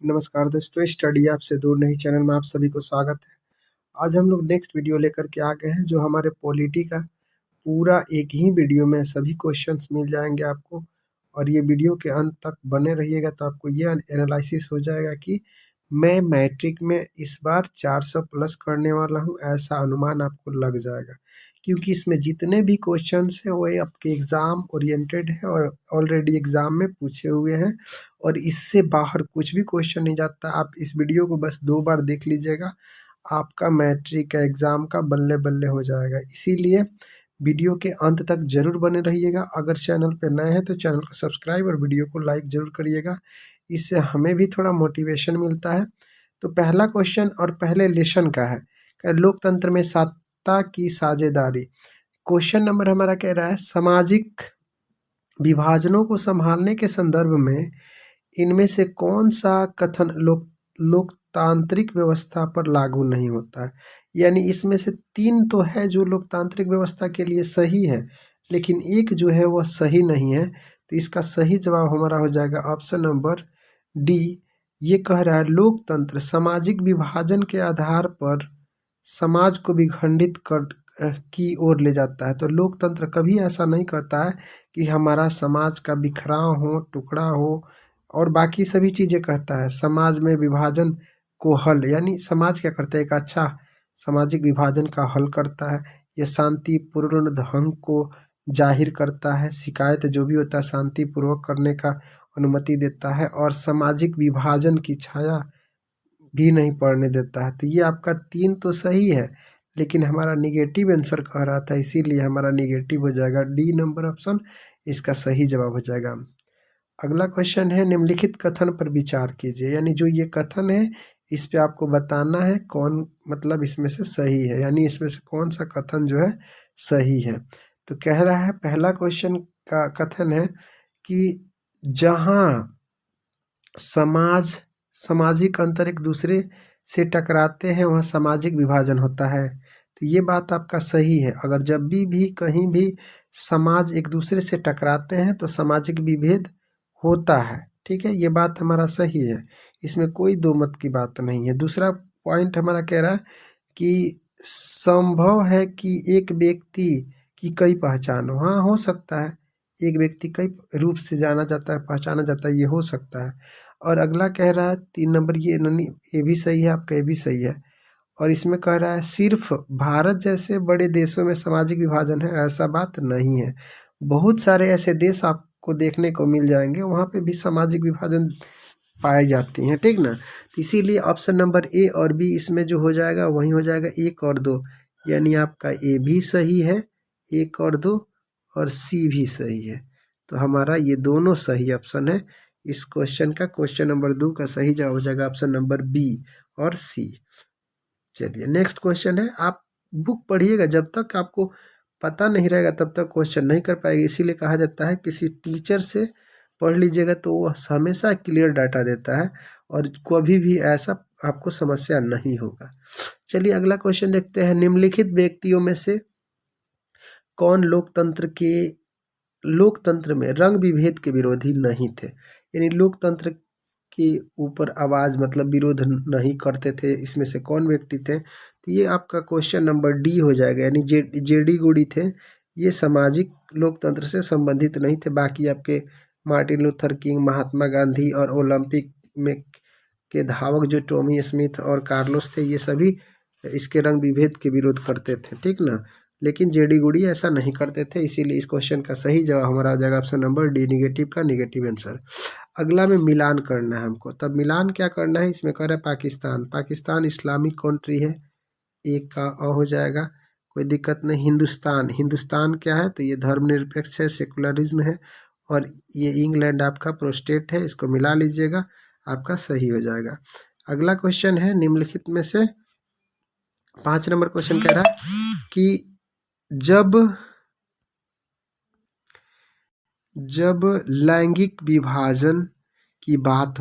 नमस्कार दोस्तों, study app से दूर नहीं चैनल में आप सभी को स्वागत है। आज हम लोग नेक्स्ट वीडियो लेकर के आ गए हैं जो हमारे पॉलिटी का पूरा एक ही वीडियो में सभी क्वेश्चंस मिल जाएंगे आपको, और ये वीडियो के अंत तक बने रहिएगा तो आपको ये एनालिसिस हो जाएगा कि मैं मैट्रिक में इस बार 400 प्लस करने वाला हूँ, ऐसा अनुमान आपको लग जाएगा। क्योंकि इसमें जितने भी क्वेश्चंस हैं वो आपके एग्ज़ाम ओरिएंटेड है और ऑलरेडी एग्ज़ाम में पूछे हुए हैं, और इससे बाहर कुछ भी क्वेश्चन नहीं जाता। आप इस वीडियो को बस 2 बार देख लीजिएगा, आपका मैट्रिक का एग्ज़ाम का बल्ले बल्ले हो जाएगा। इसीलिए वीडियो के अंत तक ज़रूर बने रहिएगा। अगर चैनल पे नए हैं तो चैनल को सब्सक्राइब और वीडियो को लाइक ज़रूर करिएगा, इससे हमें भी थोड़ा मोटिवेशन मिलता है। तो पहला क्वेश्चन और पहले लेसन का है, लोकतंत्र में सत्ता की साझेदारी। क्वेश्चन नंबर हमारा कह रहा है, सामाजिक विभाजनों को संभालने के संदर्भ में इनमें से कौन सा कथन लोकतांत्रिक व्यवस्था पर लागू नहीं होता है। यानी इसमें से 3 तो है जो लोकतांत्रिक व्यवस्था के लिए सही है, लेकिन एक जो है वह सही नहीं है। तो इसका सही जवाब हमारा हो जाएगा ऑप्शन नंबर डी। ये कह रहा है, लोकतंत्र सामाजिक विभाजन के आधार पर समाज को विखंडित कर की ओर ले जाता है। तो लोकतंत्र कभी ऐसा नहीं कहता है कि हमारा समाज का बिखराव हो, टुकड़ा हो, और बाकी सभी चीज़ें कहता है। समाज में विभाजन को हल, यानी समाज क्या करता है, एक अच्छा सामाजिक विभाजन का हल करता है। ये शांतिपूर्ण ढंग को जाहिर करता है, शिकायत जो भी होता है शांतिपूर्वक करने का अनुमति देता है, और सामाजिक विभाजन की छाया भी नहीं पड़ने देता है। तो ये आपका 3 तो सही है, लेकिन हमारा निगेटिव आंसर कह रहा था, इसीलिए हमारा निगेटिव हो जाएगा। डी नंबर ऑप्शन इसका सही जवाब हो जाएगा। अगला क्वेश्चन है, निम्नलिखित कथन पर विचार कीजिए। यानी जो ये कथन है इस पे आपको बताना है कौन मतलब इसमें से सही है, यानी इसमें से कौन सा कथन जो है सही है। तो कह रहा है, पहला क्वेश्चन का कथन है कि जहाँ सामाजिक अंतर एक दूसरे से टकराते हैं वहाँ सामाजिक विभाजन होता है। तो ये बात आपका सही है। अगर जब भी कहीं भी समाज एक दूसरे से टकराते हैं तो सामाजिक विभेद होता है, ठीक है, ये बात हमारा सही है, इसमें कोई दो मत की बात नहीं है। दूसरा पॉइंट हमारा कह रहा है कि संभव है कि एक व्यक्ति की कई पहचान हो। हाँ, हो सकता है, एक व्यक्ति कई रूप से जाना जाता है, पहचाना जाता है, ये हो सकता है। और अगला कह रहा है 3 नंबर, ये भी सही है आपका, ये भी सही है। और इसमें कह रहा है, सिर्फ भारत जैसे बड़े देशों में सामाजिक विभाजन है, ऐसा बात नहीं है। बहुत सारे ऐसे देश आपको देखने को मिल जाएंगे वहाँ पे भी सामाजिक विभाजन पाई जाती हैं, ठीक ना। इसीलिए ऑप्शन नंबर ए और बी इसमें जो हो जाएगा वही हो जाएगा, 1 और 2। यानी आपका ए भी सही है, 1 और 2, और सी भी सही है। तो हमारा ये दोनों सही ऑप्शन है। इस क्वेश्चन का, क्वेश्चन नंबर 2 का सही जवाब हो जाएगा ऑप्शन नंबर बी और सी। चलिए नेक्स्ट क्वेश्चन है, आप बुक पढ़िएगा, जब तक आपको पता नहीं रहेगा तब तक क्वेश्चन नहीं कर पाएंगे। इसीलिए कहा जाता है किसी टीचर से पढ़ लीजिएगा तो वो हमेशा क्लियर डाटा देता है, और कभी भी ऐसा आपको समस्या नहीं होगा। चलिए अगला क्वेश्चन देखते हैं, निम्नलिखित व्यक्तियों में से कौन लोकतंत्र में रंग विभेद के विरोधी नहीं थे। यानी लोकतंत्र के ऊपर आवाज़ मतलब विरोध नहीं करते थे, इसमें से कौन व्यक्ति थे। तो ये आपका क्वेश्चन नंबर डी हो जाएगा, यानी जेडी गुडी थे। ये सामाजिक लोकतंत्र से संबंधित नहीं थे। बाकी आपके Martin Luther king, Mahatma Gandhi और ओलंपिक में के धावक जो टॉमी स्मिथ और कार्लोस थे, ये सभी इसके रंग विभेद के विरोध करते थे, ठीक ना। लेकिन जेडी गुडी ऐसा नहीं करते थे, इसीलिए इस क्वेश्चन का सही जवाब हमारा आ जाएगा ऑप्शन नंबर डी, निगेटिव का निगेटिव आंसर। अगला में मिलान करना है हमको। तब मिलान क्या करना है, इसमें कह रहा है पाकिस्तान इस्लामिक कंट्री है, 1 का अ हो जाएगा, कोई दिक्कत नहीं। हिंदुस्तान क्या है, तो ये धर्मनिरपेक्ष है, सेकुलरिज्म है, और ये इंग्लैंड आपका प्रोस्टेट है, इसको मिला लीजिएगा, आपका सही हो जाएगा। अगला क्वेश्चन है, निम्नलिखित में से 5 नंबर क्वेश्चन कह रहा है कि जब लैंगिक विभाजन की बात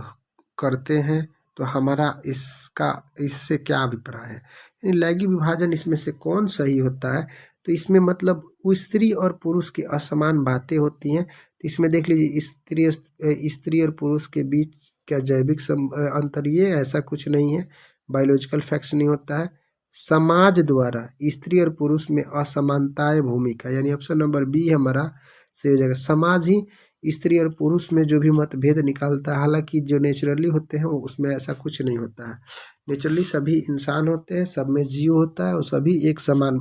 करते हैं तो हमारा इससे क्या अभिप्राय है। यानी लैंगिक विभाजन इसमें से कौन सही होता है। तो तो इसमें मतलब वो स्त्री और पुरुष की असमान बातें होती हैं। तो इसमें देख लीजिए स्त्री और पुरुष के बीच क्या जैविक अंतर, ये ऐसा कुछ नहीं है, बायोलॉजिकल फैक्ट्स नहीं होता है। समाज द्वारा स्त्री और पुरुष में असमानताएं भूमिका, यानी ऑप्शन नंबर बी हमारा सही हो जाएगा। समाज ही स्त्री और पुरुष में जो भी मतभेद निकालता है, हालांकि जो नेचुरली होते हैं वो उसमें ऐसा कुछ नहीं होता है। नेचुरली सभी इंसान होते हैं, सब में जीव होता है और सभी एक समान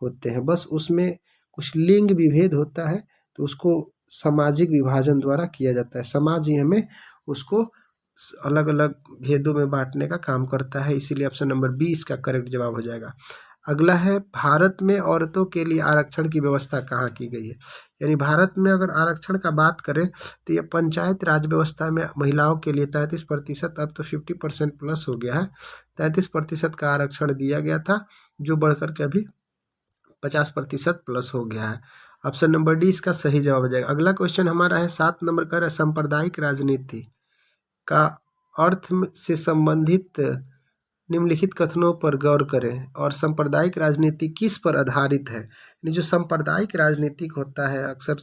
होते हैं, बस उसमें कुछ लिंग विभेद होता है तो उसको सामाजिक विभाजन द्वारा किया जाता है। समाज ही हमें उसको अलग अलग भेदों में बांटने का काम करता है, इसीलिए ऑप्शन नंबर बी इसका करेक्ट जवाब हो जाएगा। अगला है, भारत में औरतों के लिए आरक्षण की व्यवस्था कहाँ की गई है। यानी भारत में अगर आरक्षण का बात करें तो ये पंचायत राज व्यवस्था में महिलाओं के लिए 33%, अब तो 50% प्लस हो गया है, 33% का आरक्षण दिया गया था, जो बढ़कर के अभी 50% प्लस हो गया है। ऑप्शन नंबर डी इसका सही जवाब हो जाएगा। अगला क्वेश्चन हमारा है 7 नंबर का, सांप्रदायिक राजनीति का अर्थ से संबंधित निम्नलिखित कथनों पर गौर करें और सांप्रदायिक राजनीति किस पर आधारित है। जो सांप्रदायिक राजनीतिक होता है अक्सर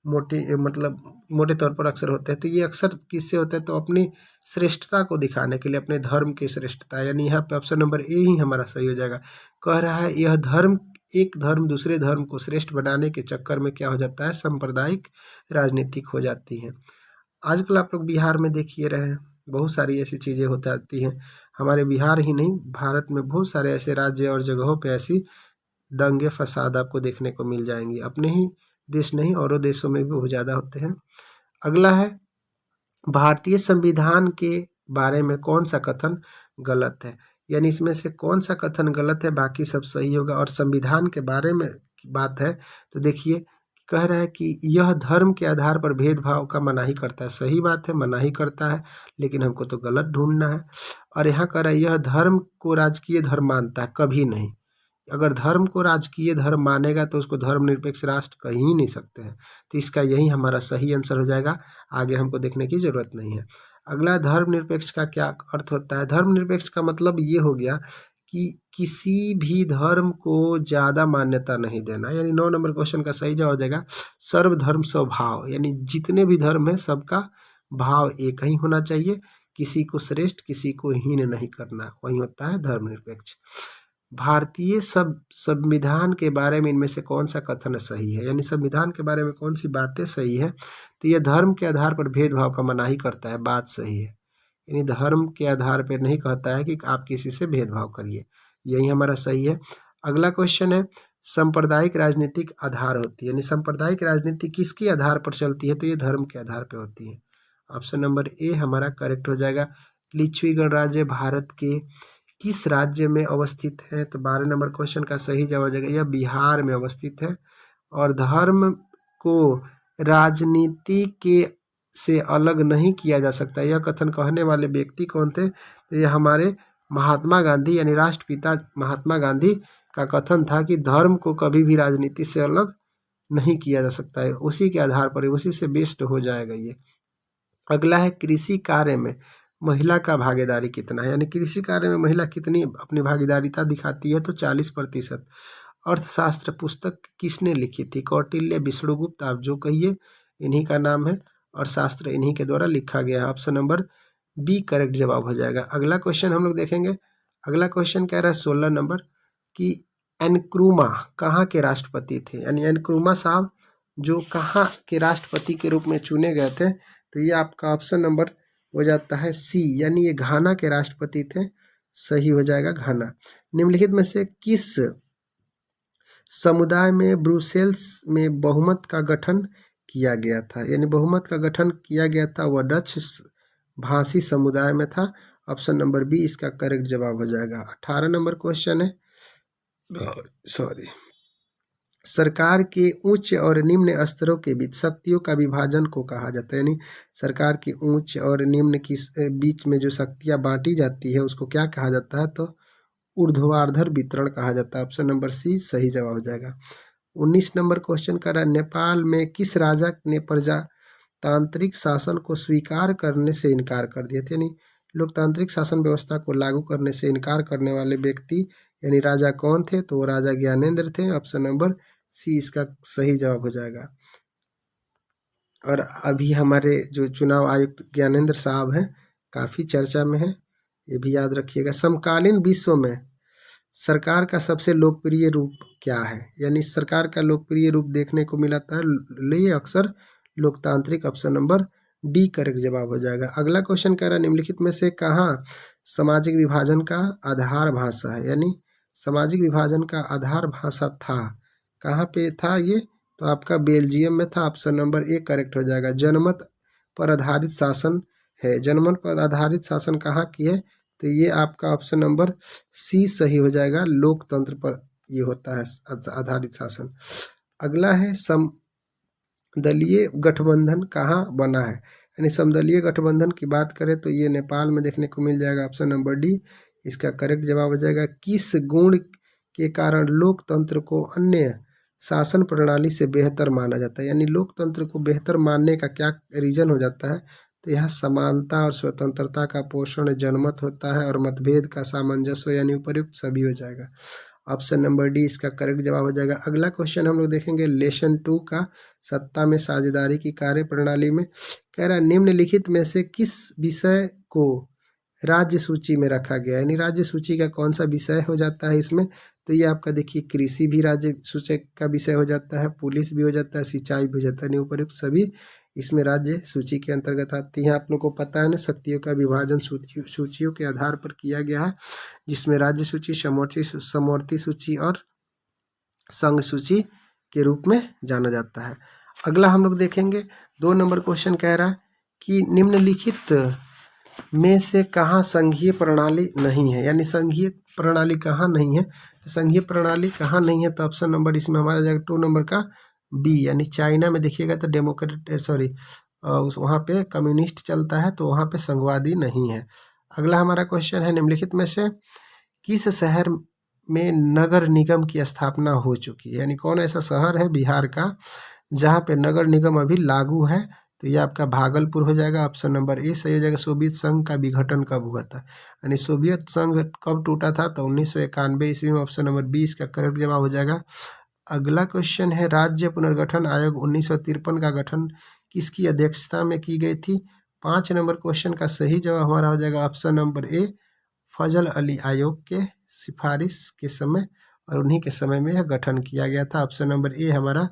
मोटे तौर पर अक्सर होते हैं, तो ये अक्सर किससे होता है, तो अपनी श्रेष्ठता को दिखाने के लिए, अपने धर्म की श्रेष्ठता, यानी यहाँ पे ऑप्शन नंबर ए ही हमारा सही हो जाएगा। कह रहा है यह धर्म, एक धर्म दूसरे धर्म को श्रेष्ठ बनाने के चक्कर में क्या हो जाता है, सांप्रदायिक राजनीतिक हो जाती है। आजकल आप लोग बिहार में देखिए रहे हैं, बहुत सारी ऐसी चीज़ें होती आती हैं। हमारे बिहार ही नहीं, भारत में बहुत सारे ऐसे राज्य और जगहों पे ऐसी दंगे फसाद आपको देखने को मिल जाएंगी। अपने ही देश नहीं, औरों देशों में भी बहुत ज़्यादा होते हैं। अगला है, भारतीय संविधान के बारे में कौन सा कथन गलत है। यानी इसमें से कौन सा कथन गलत है, बाकी सब सही होगा। और संविधान के बारे में बात है तो देखिए, कह रहा है कि यह धर्म के आधार पर भेदभाव का मनाही करता है। सही बात है, मनाही करता है, लेकिन हमको तो गलत ढूंढना है। और यहाँ कह रहा है यह धर्म को राजकीय धर्म मानता है, कभी नहीं। अगर धर्म को राजकीय धर्म मानेगा तो उसको धर्मनिरपेक्ष राष्ट्र कह ही नहीं सकते हैं। तो इसका यही हमारा सही आंसर हो जाएगा, आगे हमको देखने की जरूरत नहीं है। अगला, धर्मनिरपेक्ष का क्या अर्थ होता है। धर्मनिरपेक्ष का मतलब ये हो गया कि किसी भी धर्म को ज़्यादा मान्यता नहीं देना। यानी 9 नंबर क्वेश्चन का सही जवाब हो जाएगा सर्वधर्म स्वभाव, यानी जितने भी धर्म है सबका भाव एक ही होना चाहिए, किसी को श्रेष्ठ किसी को हीन नहीं करना, वही होता है धर्मनिरपेक्ष। भारतीय संविधान के बारे में इनमें से कौन सा कथन सही है, यानी संविधान के बारे में कौन सी बातें सही है। तो यह धर्म के आधार पर भेदभाव का मनाही करता है, बात सही है। यानी धर्म के आधार पर नहीं कहता है कि आप किसी से भेदभाव करिए, यही हमारा सही है। अगला क्वेश्चन है, सांप्रदायिक राजनीतिक आधार होती है, यानी सांप्रदायिक राजनीति किसके आधार पर चलती है, तो ये धर्म के आधार पर होती है। ऑप्शन नंबर ए हमारा करेक्ट हो जाएगा। लिच्छवी गणराज्य भारत के किस राज्य में अवस्थित है, तो 12 नंबर क्वेश्चन का सही जवाब हो जाएगा यह बिहार में अवस्थित है। और धर्म को राजनीति के से अलग नहीं किया जा सकता, यह कथन कहने वाले व्यक्ति कौन थे, तो यह हमारे महात्मा गांधी, यानी राष्ट्रपिता महात्मा गांधी का कथन था कि धर्म को कभी भी राजनीति से अलग नहीं किया जा सकता है, उसी के आधार पर, उसी से बेस्ड हो जाएगा ये। अगला है, कृषि कार्य में महिला का भागीदारी कितना है, यानी कृषि कार्य में महिला कितनी अपनी भागीदारिता दिखाती है, तो 40%। अर्थशास्त्र पुस्तक किसने लिखी थी, कौटिल्य, विष्णुगुप्त, आप जो कहिए, इन्हीं का नाम है और शास्त्र इन्हीं के द्वारा लिखा गया है। ऑप्शन नंबर बी करेक्ट जवाब हो जाएगा। अगला क्वेश्चन हम लोग देखेंगे। अगला क्वेश्चन कह रहा है 16 नंबर कि एनक्रूमा कहाँ के राष्ट्रपति थे, यानी एनक्रूमा साहब जो कहाँ के राष्ट्रपति के रूप में चुने गए थे, तो ये आपका ऑप्शन नंबर हो जाता है सी, यानी ये घाना के राष्ट्रपति थे, सही हो जाएगा घाना। निम्नलिखित में से किस समुदाय में ब्रुसेल्स में बहुमत का गठन किया गया था, यानी बहुमत का गठन किया गया था वह डच भाषी समुदाय में था। ऑप्शन नंबर बी इसका करेक्ट जवाब हो जाएगा। 18 नंबर क्वेश्चन है, सरकार के उच्च और निम्न स्तरों के बीच शक्तियों का विभाजन को कहा जाता है, यानी सरकार के उच्च और निम्न की बीच में जो शक्तियां बांटी जाती है उसको क्या कहा जाता है, तो ऊर्ध्वाधर वितरण कहा जाता है। ऑप्शन नंबर सी सही जवाब हो जाएगा। 19 नंबर क्वेश्चन कर रहा है, नेपाल में किस राजा ने प्रजातांत्रिक शासन को स्वीकार करने से इनकार कर दिया था, यानी लोकतांत्रिक शासन व्यवस्था को लागू करने से इनकार करने वाले व्यक्ति यानी राजा कौन थे, तो वो राजा ज्ञानेंद्र थे। ऑप्शन नंबर सी इसका सही जवाब हो जाएगा। और अभी हमारे जो चुनाव आयुक्त ज्ञानेंद्र साहब हैं, काफ़ी चर्चा में है, ये भी याद रखिएगा। समकालीन विश्व में सरकार का सबसे लोकप्रिय रूप क्या है, यानी सरकार का लोकप्रिय रूप देखने को मिलता है ये अक्सर लोकतांत्रिक। ऑप्शन नंबर डी करेक्ट जवाब हो जाएगा। अगला क्वेश्चन कह रहा है निम्नलिखित में से कहाँ सामाजिक विभाजन का आधार भाषा है, यानी सामाजिक विभाजन का आधार भाषा था, कहाँ पे था ये, तो आपका बेल्जियम में था। ऑप्शन नंबर ए करेक्ट हो जाएगा। जनमत पर आधारित शासन है, जनमत पर आधारित शासन कहाँ की है, तो ये आपका ऑप्शन नंबर सी सही हो जाएगा। लोकतंत्र पर ये होता है आधारित शासन। अगला है समदलीय गठबंधन कहाँ बना है, यानी समदलीय गठबंधन की बात करें तो ये नेपाल में देखने को मिल जाएगा। ऑप्शन नंबर डी इसका करेक्ट जवाब हो जाएगा। किस गुण के कारण लोकतंत्र को अन्य शासन प्रणाली से बेहतर माना जाता है, यानी लोकतंत्र को बेहतर मानने का क्या रीजन हो जाता है, तो यहाँ समानता और स्वतंत्रता का पोषण जनमत होता है और मतभेद का सामंजस्य, यानी उपयुक्त सभी हो जाएगा। ऑप्शन नंबर डी इसका करेक्ट जवाब हो जाएगा। अगला क्वेश्चन हम लोग देखेंगे लेसन 2 का सत्ता में साझेदारी की कार्य प्रणाली में। कह रहा है निम्नलिखित में से किस विषय को राज्य सूची में रखा गया, यानी राज्य सूची का कौन सा विषय हो जाता है इसमें, तो ये आपका देखिए कृषि भी राज्य सूची का विषय हो जाता है, पुलिस भी हो जाता है, सिंचाई भी हो जाता है, उपयुक्त सभी इसमें राज्य सूची के अंतर्गत आती हैं। आप लोग को पता है ना, शक्तियों का विभाजन सूचियों के आधार पर किया गया है, जिसमें राज्य सूची, समवर्ती सूची और संघ सूची के रूप में जाना जाता है। अगला हम लोग देखेंगे 2 नंबर क्वेश्चन कह रहा है कि निम्नलिखित में से कहाँ संघीय प्रणाली नहीं है, यानी संघीय प्रणाली कहाँ नहीं है, तो संघीय प्रणाली कहाँ नहीं है, तो ऑप्शन नंबर इसमें हमारा जाएगा 2 नंबर का बी, यानी चाइना में देखिएगा तो वहाँ पे कम्युनिस्ट चलता है, तो वहाँ पे संघवादी नहीं है। अगला हमारा क्वेश्चन है निम्नलिखित में से किस शहर में नगर निगम की स्थापना हो चुकी है, यानी कौन ऐसा शहर है बिहार का जहाँ पे नगर निगम अभी लागू है, तो ये आपका भागलपुर हो जाएगा। ऑप्शन नंबर ए सही हो जाएगा। सोवियत संघ का विघटन कब हुआ था, यानी सोवियत संघ कब टूटा था, तो 1991 ईस्वी में। ऑप्शन नंबर बी इसका करेक्ट जवाब हो जाएगा। अगला क्वेश्चन है राज्य पुनर्गठन आयोग 1953 का गठन किसकी अध्यक्षता में की गई थी। 5 नंबर क्वेश्चन का सही जवाब हमारा हो जाएगा ऑप्शन नंबर ए, फजल अली आयोग के सिफारिश के समय और उन्हीं के समय में यह गठन किया गया था। ऑप्शन नंबर ए हमारा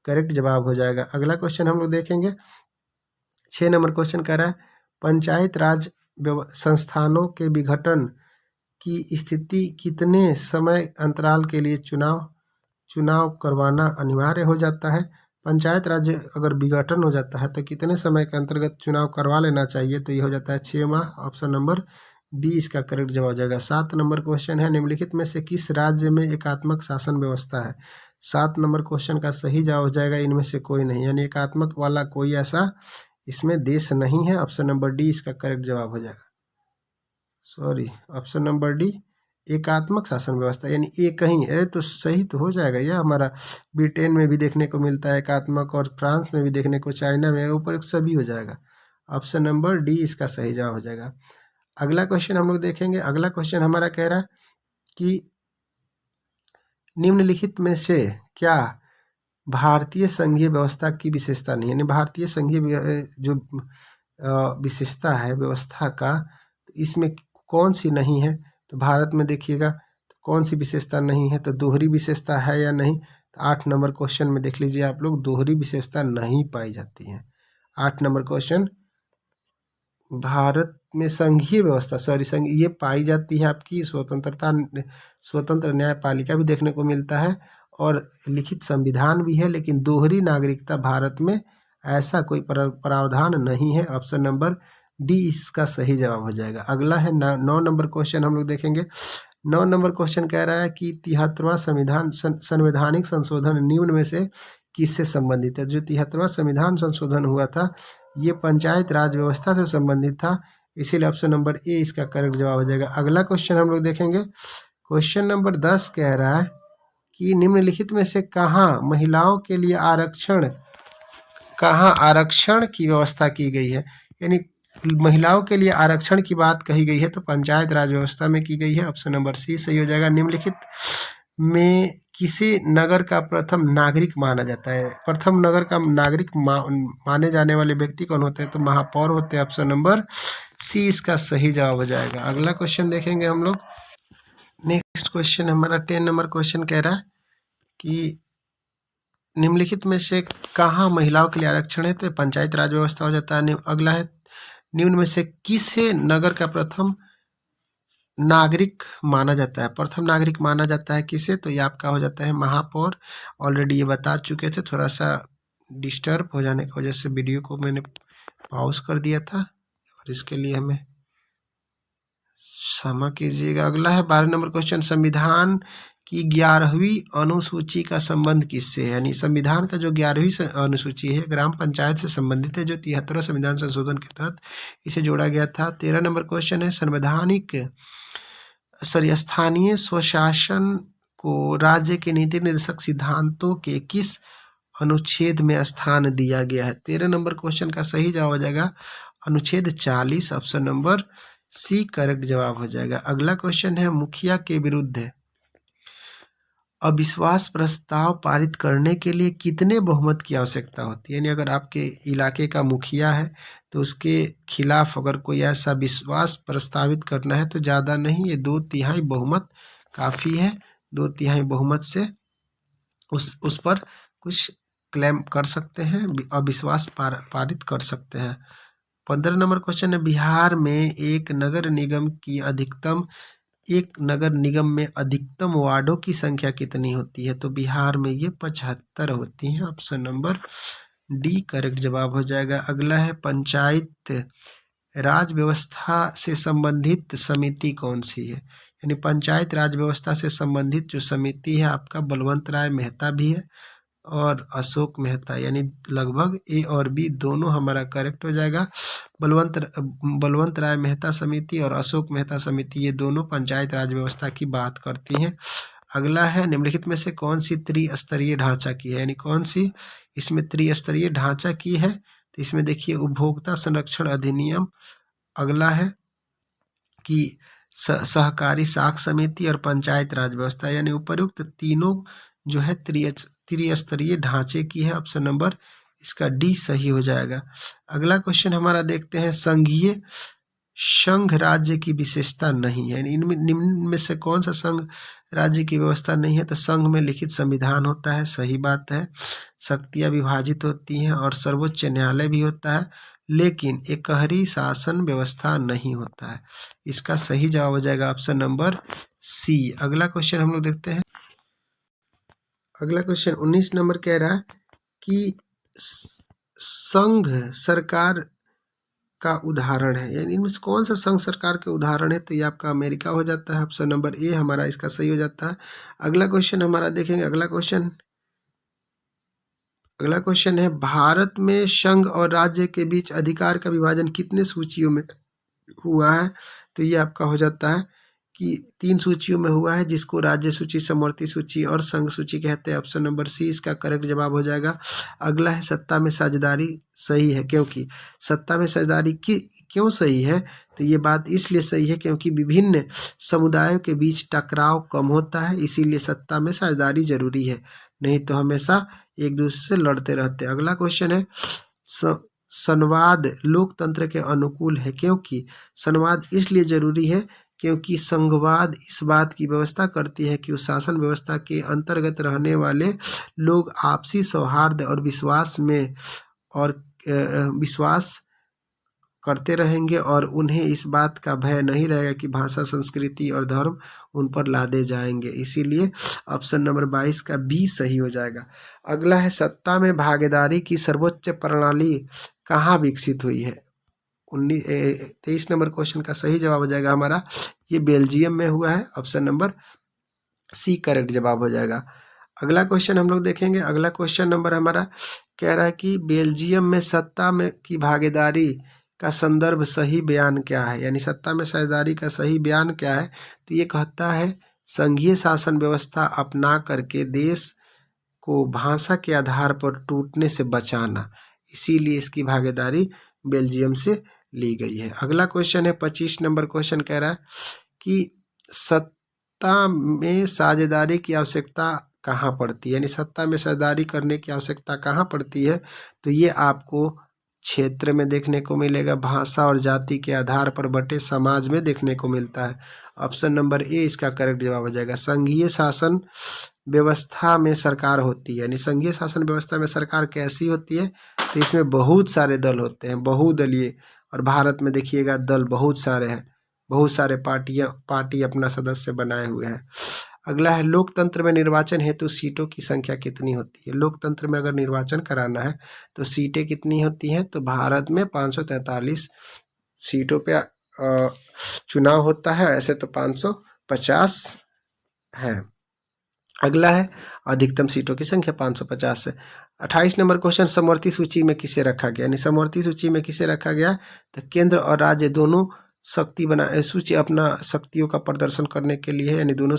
करेक्ट जवाब हो जाएगा। अगला क्वेश्चन हम लोग देखेंगे 6 नंबर क्वेश्चन कह रहा है पंचायत राज संस्थानों के विघटन की स्थिति कितने समय अंतराल के लिए चुनाव करवाना अनिवार्य हो जाता है। पंचायत राज अगर विघटन हो जाता है तो कितने समय के अंतर्गत चुनाव करवा लेना चाहिए, तो ये हो जाता है 6 माह। ऑप्शन नंबर बी इसका करेक्ट जवाब हो जाएगा। 7 नंबर क्वेश्चन है निम्नलिखित में से किस राज्य में एकात्मक शासन व्यवस्था है। 7 नंबर क्वेश्चन का सही जवाब हो जाएगा इनमें से कोई नहीं, यानी एकात्मक वाला कोई ऐसा इसमें देश नहीं है। ऑप्शन नंबर डी इसका करेक्ट जवाब हो जाएगा। ऑप्शन नंबर डी एकात्मक शासन व्यवस्था, यानी एक ही है, तो सही तो हो जाएगा। यह हमारा ब्रिटेन में भी देखने को मिलता है एकात्मक, और फ्रांस में भी देखने को, चाइना में, ऊपर सभी हो जाएगा। ऑप्शन नंबर डी इसका सही जवाब हो जाएगा। अगला क्वेश्चन हम लोग देखेंगे। अगला क्वेश्चन हमारा कह रहा है कि निम्नलिखित में से क्या भारतीय संघीय व्यवस्था की विशेषता नहीं है, यानी भारतीय संघीय जो विशेषता है व्यवस्था का, इसमें कौन सी नहीं है, तो भारत में देखिएगा तो कौन सी विशेषता नहीं है, तो दोहरी विशेषता है या नहीं, तो 8 नंबर क्वेश्चन में देख लीजिए आप लोग, दोहरी विशेषता नहीं पाई जाती है। 8 नंबर क्वेश्चन, भारत में संघीय व्यवस्था संघ ये पाई जाती है आपकी स्वतंत्र न्यायपालिका भी देखने को मिलता है और लिखित संविधान भी है, लेकिन दोहरी नागरिकता भारत में ऐसा कोई प्रावधान नहीं है। ऑप्शन नंबर डी इसका सही जवाब हो जाएगा। अगला है 9 नंबर क्वेश्चन हम लोग देखेंगे। 9 नंबर क्वेश्चन कह रहा है कि 73वां संवैधानिक संशोधन निम्न में से किससे संबंधित है। जो 73वां संविधान संशोधन हुआ था ये पंचायत राज व्यवस्था से संबंधित था, इसीलिए ऑप्शन नंबर ए इसका करेक्ट जवाब हो जाएगा। अगला क्वेश्चन हम लोग देखेंगे। क्वेश्चन नंबर 10 कह रहा है कि निम्नलिखित में से कहाँ महिलाओं के लिए आरक्षण की व्यवस्था की गई है, यानी महिलाओं के लिए आरक्षण की बात कही गई है तो पंचायत राज व्यवस्था में की गई है। ऑप्शन नंबर सी सही हो जाएगा। निम्नलिखित में किसे नगर का प्रथम नागरिक माना जाता है? प्रथम नगर का नागरिक माने जाने वाले व्यक्ति कौन होते हैं? तो महापौर होते हैं। ऑप्शन नंबर सी इसका सही जवाब हो जाएगा। अगला क्वेश्चन देखेंगे हम लोग। नेक्स्ट क्वेश्चन हमारा 10 नंबर क्वेश्चन कह रहा है कि निम्नलिखित में से कहाँ महिलाओं के लिए आरक्षण है? तो पंचायत राज व्यवस्था हो जाता है। अगला है निम्न में से किसे नगर का प्रथम नागरिक माना जाता है? प्रथम नागरिक माना जाता है किसे? तो ये आपका हो जाता है महापौर। ऑलरेडी ये बता चुके थे, थोड़ा सा डिस्टर्ब हो जाने की वजह से वीडियो को मैंने पॉज कर दिया था और इसके लिए हमें क्षमा कीजिएगा। अगला है 12 नंबर क्वेश्चन। संविधान की 11वीं अनुसूची का संबंध किससे है? यानी संविधान का जो 11वीं अनुसूची है ग्राम पंचायत से संबंधित है, जो 73वें संविधान संशोधन के तहत इसे जोड़ा गया था। 13 नंबर क्वेश्चन है स्थानीय स्वशासन को राज्य के नीति निर्देशक सिद्धांतों के किस अनुच्छेद में स्थान दिया गया है? 13 नंबर क्वेश्चन का सही जवाब हो जाएगा अनुच्छेद 40। ऑप्शन नंबर सी करेक्ट जवाब हो जाएगा। अगला क्वेश्चन है मुखिया के विरुद्ध अविश्वास प्रस्ताव पारित करने के लिए कितने बहुमत की आवश्यकता होती है? यानी अगर आपके इलाके का मुखिया है तो उसके खिलाफ अगर कोई ऐसा विश्वास प्रस्तावित करना है तो ज़्यादा नहीं, ये 2/3 बहुमत काफ़ी है। 2/3 बहुमत से उस पर कुछ क्लेम कर सकते हैं, अविश्वास पारित कर सकते हैं। 15 नंबर क्वेश्चन है बिहार में एक नगर निगम में अधिकतम वार्डों की संख्या कितनी होती है? तो बिहार में ये 75 होती हैं। ऑप्शन नंबर डी करेक्ट जवाब हो जाएगा। अगला है पंचायत राज व्यवस्था से संबंधित समिति कौन सी है? यानी पंचायत राज व्यवस्था से संबंधित जो समिति है आपका बलवंत राय मेहता भी है और अशोक मेहता, यानी लगभग ए और बी दोनों हमारा करेक्ट हो जाएगा। बलवंत राय मेहता समिति और अशोक मेहता समिति ये दोनों पंचायत राज व्यवस्था की बात करती हैं। अगला है निम्नलिखित में से कौन सी त्रिस्तरीय ढांचा की है? यानी कौन सी इसमें त्रिस्तरीय ढांचा की है? तो इसमें देखिए उपभोक्ता संरक्षण अधिनियम, अगला है कि सहकारी साख समिति और पंचायत राज व्यवस्था, यानी उपयुक्त तीनों जो है त्रिस्तरीय ढांचे की है। ऑप्शन नंबर इसका डी सही हो जाएगा। अगला क्वेश्चन हमारा देखते हैं संघ राज्य की विशेषता नहीं है, इनमें निम्न में से कौन सा संघ राज्य की व्यवस्था नहीं है? तो संघ में लिखित संविधान होता है, सही बात है। शक्तियाँ विभाजित होती हैं और सर्वोच्च न्यायालय भी होता है, लेकिन एकहरी शासन व्यवस्था नहीं होता है। इसका सही जवाब हो जाएगा ऑप्शन नंबर सी। अगला क्वेश्चन हम लोग देखते हैं। अगला क्वेश्चन 19 नंबर कह रहा है कि संघ सरकार का उदाहरण है, यानी इनमें से कौन सा संघ सरकार के उदाहरण है? तो ये आपका अमेरिका हो जाता है। ऑप्शन नंबर ए हमारा इसका सही हो जाता है। अगला क्वेश्चन हमारा देखेंगे। अगला क्वेश्चन है भारत में संघ और राज्य के बीच अधिकार का विभाजन कितने सूचियों में हुआ है? तो ये आपका हो जाता है कि 3 सूचियों में हुआ है, जिसको राज्य सूची, समवर्ती सूची और संघ सूची कहते हैं। ऑप्शन नंबर सी इसका करेक्ट जवाब हो जाएगा। अगला है सत्ता में साझेदारी सही है, क्योंकि सत्ता में साझेदारी क्यों सही है? तो ये बात इसलिए सही है क्योंकि विभिन्न समुदायों के बीच टकराव कम होता है, इसीलिए सत्ता में साझेदारी जरूरी है, नहीं तो हमेशा एक दूसरे से लड़ते रहते। अगला क्वेश्चन है संवाद लोकतंत्र के अनुकूल है, क्योंकि संवाद इसलिए जरूरी है क्योंकि संघवाद इस बात की व्यवस्था करती है कि उस शासन व्यवस्था के अंतर्गत रहने वाले लोग आपसी सौहार्द और विश्वास करते रहेंगे और उन्हें इस बात का भय नहीं रहेगा कि भाषा, संस्कृति और धर्म उन पर लादे जाएंगे। इसीलिए ऑप्शन नंबर 22 का बी सही हो जाएगा। अगला है सत्ता में भागीदारी की सर्वोच्च प्रणाली कहाँ विकसित हुई है? 23 नंबर क्वेश्चन का सही जवाब हो जाएगा हमारा ये बेल्जियम में हुआ है। ऑप्शन नंबर सी करेक्ट जवाब हो जाएगा। अगला क्वेश्चन हम लोग देखेंगे। अगला क्वेश्चन नंबर हमारा कह रहा है कि बेल्जियम में सत्ता में की भागीदारी का संदर्भ सही बयान क्या है? यानी सत्ता में साझेदारी का सही बयान क्या है? तो ये कहता है संघीय शासन व्यवस्था अपना करके देश को भाषा के आधार पर टूटने से बचाना, इसीलिए इसकी भागीदारी बेल्जियम से ली गई है। अगला क्वेश्चन है 25 नंबर क्वेश्चन कह रहा है कि सत्ता में साझेदारी की आवश्यकता कहाँ पड़ती है, यानी सत्ता में साझेदारी करने की आवश्यकता कहाँ पड़ती है। तो ये आपको क्षेत्र में देखने को मिलेगा, भाषा और जाति के आधार पर बटे समाज में देखने को मिलता है। ऑप्शन नंबर ए इसका करेक्ट जवाब हो जाएगा। संघीय शासन व्यवस्था में सरकार होती है, यानी संघीय शासन व्यवस्था में सरकार कैसी होती है, तो इसमें बहुत सारे दल होते हैं, बहुदलीय। और भारत में देखिएगा दल बहुत सारे हैं, बहुत सारे पार्टी अपना सदस्य बनाए हुए हैं। अगला है लोकतंत्र में निर्वाचन हेतु सीटों की संख्या कितनी होती है। लोकतंत्र में अगर निर्वाचन कराना है तो सीटें कितनी होती हैं, तो भारत में 543 सीटों पे चुनाव होता है, ऐसे तो 550 है। अगला है अधिकतम सीटों की संख्या 550 है। 28 नंबर क्वेश्चन समवर्ती सूची में किसे रखा गया, यानी समवर्ती सूची में किसे रखा गया, तो केंद्र और राज्य दोनों शक्ति बना सूची अपना शक्तियों का प्रदर्शन करने के लिए है, यानी दोनों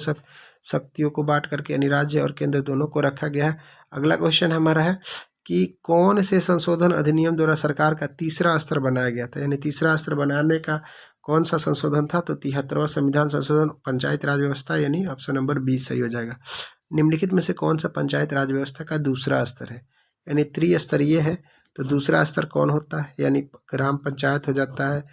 शक्तियों को बांट करके यानी राज्य और केंद्र दोनों को रखा गया है। अगला क्वेश्चन हमारा है कि कौन से संशोधन अधिनियम द्वारा सरकार का तीसरा स्तर बनाया गया था, यानी तीसरा स्तर बनाने का कौन सा संशोधन था, तो 73वां संविधान संशोधन पंचायत राज व्यवस्था, यानी ऑप्शन नंबर 20 सही हो जाएगा। निम्नलिखित में से कौन सा पंचायत राज व्यवस्था का दूसरा स्तर है, यानी त्रिस्तरीय है, तो दूसरा स्तर कौन होता है, यानी ग्राम पंचायत हो जाता है,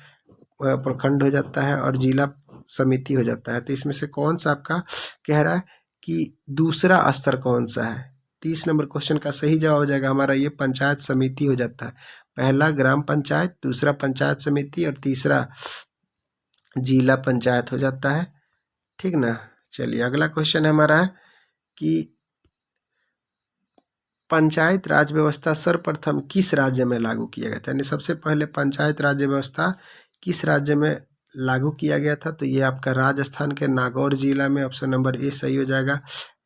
प्रखंड हो जाता है और जिला समिति हो जाता है। तो इसमें से कौन सा आपका कह रहा है कि दूसरा स्तर कौन सा है। 30 नंबर क्वेश्चन का सही जवाब हो जाएगा हमारा ये पंचायत समिति हो जाता है। पहला ग्राम पंचायत, दूसरा पंचायत समिति और तीसरा जिला पंचायत हो जाता है, ठीक ना। चलिए अगला क्वेश्चन हमारा है कि पंचायत राज व्यवस्था सर्वप्रथम किस राज्य में लागू किया गया था, यानी सबसे पहले पंचायत राज व्यवस्था किस राज्य में लागू किया गया था, तो ये आपका राजस्थान के नागौर जिला में, ऑप्शन नंबर ए सही हो जाएगा।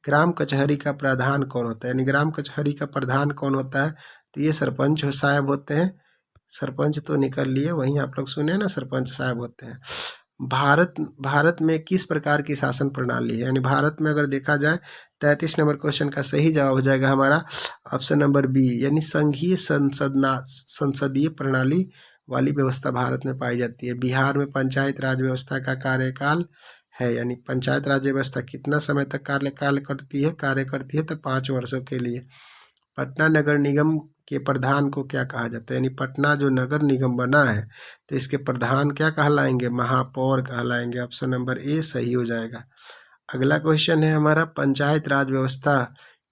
ग्राम कचहरी का प्रधान कौन होता है, यानी ग्राम कचहरी का प्रधान कौन होता है, तो ये सरपंच साहब होते हैं। सरपंच तो निकल लिए, वहीं आप लोग सुने ना सरपंच साहब होते हैं। भारत में किस प्रकार की शासन प्रणाली है, यानी भारत में अगर देखा जाए 33 नंबर क्वेश्चन का सही जवाब हो जाएगा हमारा ऑप्शन नंबर बी, यानी संघीय संसदीय प्रणाली वाली व्यवस्था भारत में पाई जाती है। बिहार में पंचायत राज व्यवस्था का कार्यकाल है, यानी पंचायत राज व्यवस्था कितना समय तक कार्य करती है, तो 5 वर्षों के लिए। पटना नगर निगम के प्रधान को क्या कहा जाता है, यानी पटना जो नगर निगम बना है तो इसके प्रधान क्या कहलाएंगे, महापौर कहलाएंगे। ऑप्शन नंबर ए सही हो जाएगा। अगला क्वेश्चन है हमारा पंचायत राज व्यवस्था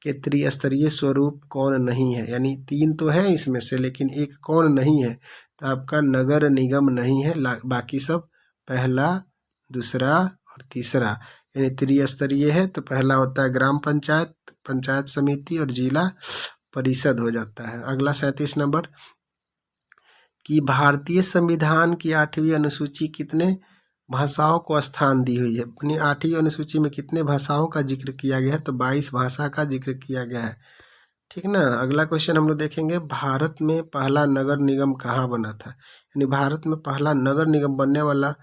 के त्रिस्तरीय स्वरूप कौन नहीं है, यानी 3 तो है इसमें से, लेकिन एक कौन नहीं है, तो आपका नगर निगम नहीं है, बाकी सब पहला, दूसरा और तीसरा, यानी त्रिस्तरीय है। तो पहला होता है ग्राम पंचायत, पंचायत समिति और जिला परिषद हो जाता है। अगला 37 नंबर कि भारतीय संविधान की 8वीं अनुसूची कितने भाषाओं को स्थान दी हुई है, अपनी 8वीं अनुसूची में कितने भाषाओं का जिक्र किया गया है, तो 22 भाषा का जिक्र किया गया है, ठीक ना। अगला क्वेश्चन हम लोग देखेंगे भारत में पहला नगर निगम कहाँ बना था, यानी भारत में पहला नगर निगम बनने वाला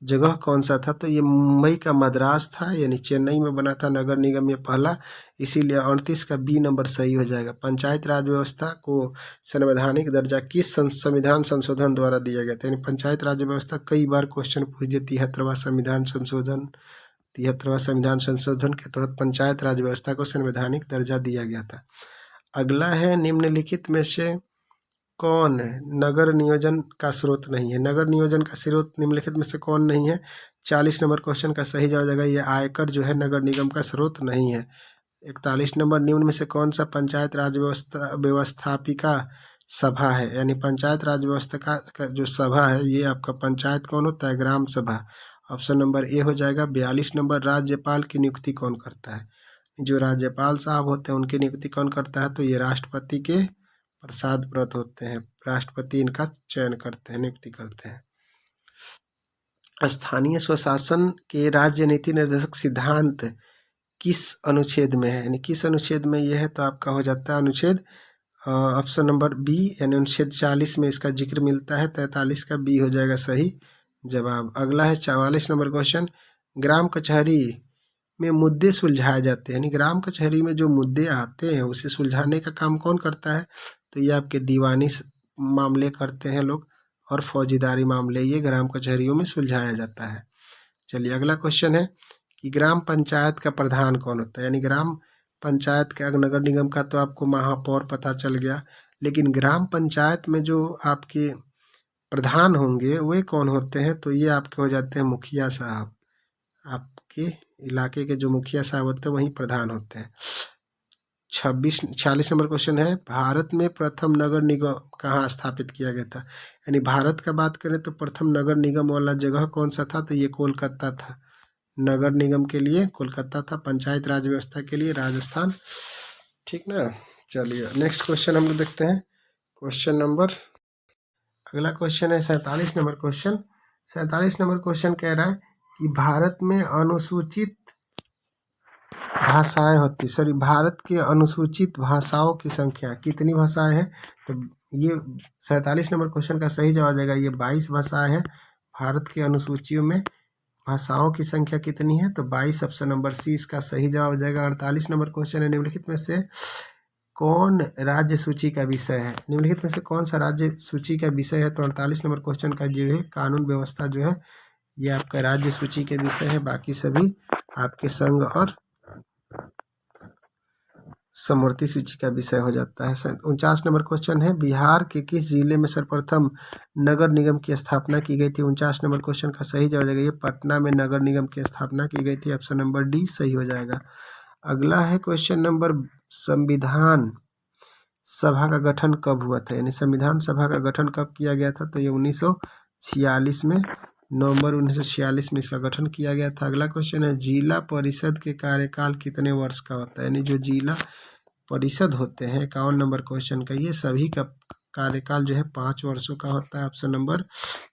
जगह कौन सा था, तो ये मुंबई का मद्रास था, यानी चेन्नई में बना था नगर निगम ये पहला, इसीलिए 38 का बी नंबर सही हो जाएगा। पंचायत राज व्यवस्था को संवैधानिक दर्जा किस संविधान संशोधन द्वारा दिया गया था, यानी पंचायत राज व्यवस्था कई बार क्वेश्चन पूछ दिए। 73वां संविधान संशोधन के तहत पंचायत राज व्यवस्था को संवैधानिक दर्जा दिया गया था। अगला है निम्नलिखित में से कौन नगर नियोजन का स्रोत नहीं है, नगर नियोजन का स्रोत निम्नलिखित में से कौन नहीं है। 40 नंबर क्वेश्चन का सही जवाब जाएगा ये आयकर जो है नगर निगम का स्रोत नहीं है। 41 नंबर निम्न में से कौन सा पंचायत राज व्यवस्थापिका सभा है, यानी पंचायत राज व्यवस्था का जो सभा है ये आपका पंचायत कौन होता है, ग्राम सभा। ऑप्शन नंबर ए हो जाएगा। 42 नंबर राज्यपाल की नियुक्ति कौन करता है, जो राज्यपाल साहब होते हैं उनकी नियुक्ति कौन करता है, तो ये राष्ट्रपति के प्रसाद व्रत होते हैं, राष्ट्रपति इनका चयन करते हैं, नियुक्ति करते हैं। स्थानीय स्वशासन के राज्य नीति निर्देशक सिद्धांत किस अनुच्छेद में है, यानी किस अनुच्छेद में यह है, तो आपका हो जाता है अनुच्छेद ऑप्शन नंबर बी, यानी अनुच्छेद 40 में इसका जिक्र मिलता है। 43 का बी हो जाएगा सही जवाब। अगला है 44 नंबर क्वेश्चन ग्राम कचहरी में मुद्दे सुलझाए जाते हैं, यानी ग्राम कचहरी में जो मुद्दे आते हैं उसे सुलझाने का काम कौन करता है, तो ये आपके दीवानी मामले करते हैं लोग। और फौजीदारी मामले ये ग्राम कचहरियों में सुलझाया जाता है। चलिए अगला क्वेश्चन है कि ग्राम पंचायत का प्रधान कौन होता है। यानी ग्राम पंचायत का, नगर निगम का तो आपको महापौर पता चल गया, लेकिन ग्राम पंचायत में जो आपके प्रधान होंगे वे कौन होते हैं, तो ये आपके हो जाते हैं मुखिया साहब। आपके इलाके के जो मुखिया साहब होते हैं वही प्रधान होते हैं। 46 नंबर क्वेश्चन है, भारत में प्रथम नगर निगम कहाँ स्थापित किया गया था। यानी भारत का बात करें तो प्रथम नगर निगम वाला जगह कौन सा था, तो ये कोलकाता था। नगर निगम के लिए कोलकाता था, पंचायत राज व्यवस्था के लिए राजस्थान। ठीक ना। चलिए नेक्स्ट क्वेश्चन हम लोग देखते हैं। क्वेश्चन नंबर, अगला क्वेश्चन है 47 नंबर क्वेश्चन। 47 नंबर क्वेश्चन कह रहा है कि भारत में अनुसूचित भाषाएं होती, सॉरी, भारत के अनुसूचित भाषाओं की संख्या कितनी भाषाएं हैं, तो ये 47 नंबर क्वेश्चन का सही जवाब जाएगा ये 22 भाषाएं हैं। भारत के अनुसूचियों में भाषाओं की संख्या कितनी है, तो 22, ऑप्शन नंबर सी इसका सही जवाब हो जाएगा। 48 नंबर क्वेश्चन है, निम्नलिखित में से कौन राज्य सूची का विषय है। निम्नलिखित में से कौन सा राज्य सूची का विषय है, तो 48 नंबर क्वेश्चन का जो है कानून व्यवस्था जो है ये आपका राज्य सूची के विषय है। बाकी सभी आपके संघ और समवर्ती सूची का विषय हो जाता है। 49 नंबर क्वेश्चन है, बिहार के किस जिले में सर्वप्रथम नगर निगम की स्थापना की गई थी। 49 नंबर क्वेश्चन का सही जवाब जाएगा ये पटना में नगर निगम की स्थापना की गई थी, ऑप्शन नंबर डी सही हो जाएगा। अगला है क्वेश्चन नंबर, संविधान सभा का गठन कब हुआ था। यानी संविधान सभा का गठन कब किया गया था, तो ये 1946 में, नवंबर 1946 में इसका गठन किया गया था। अगला क्वेश्चन है, जिला परिषद के कार्यकाल कितने वर्ष का होता है। यानी जो जिला परिषद होते हैं, 51 नंबर क्वेश्चन का, ये सभी का कार्यकाल जो है 5 वर्षों का होता है। ऑप्शन नंबर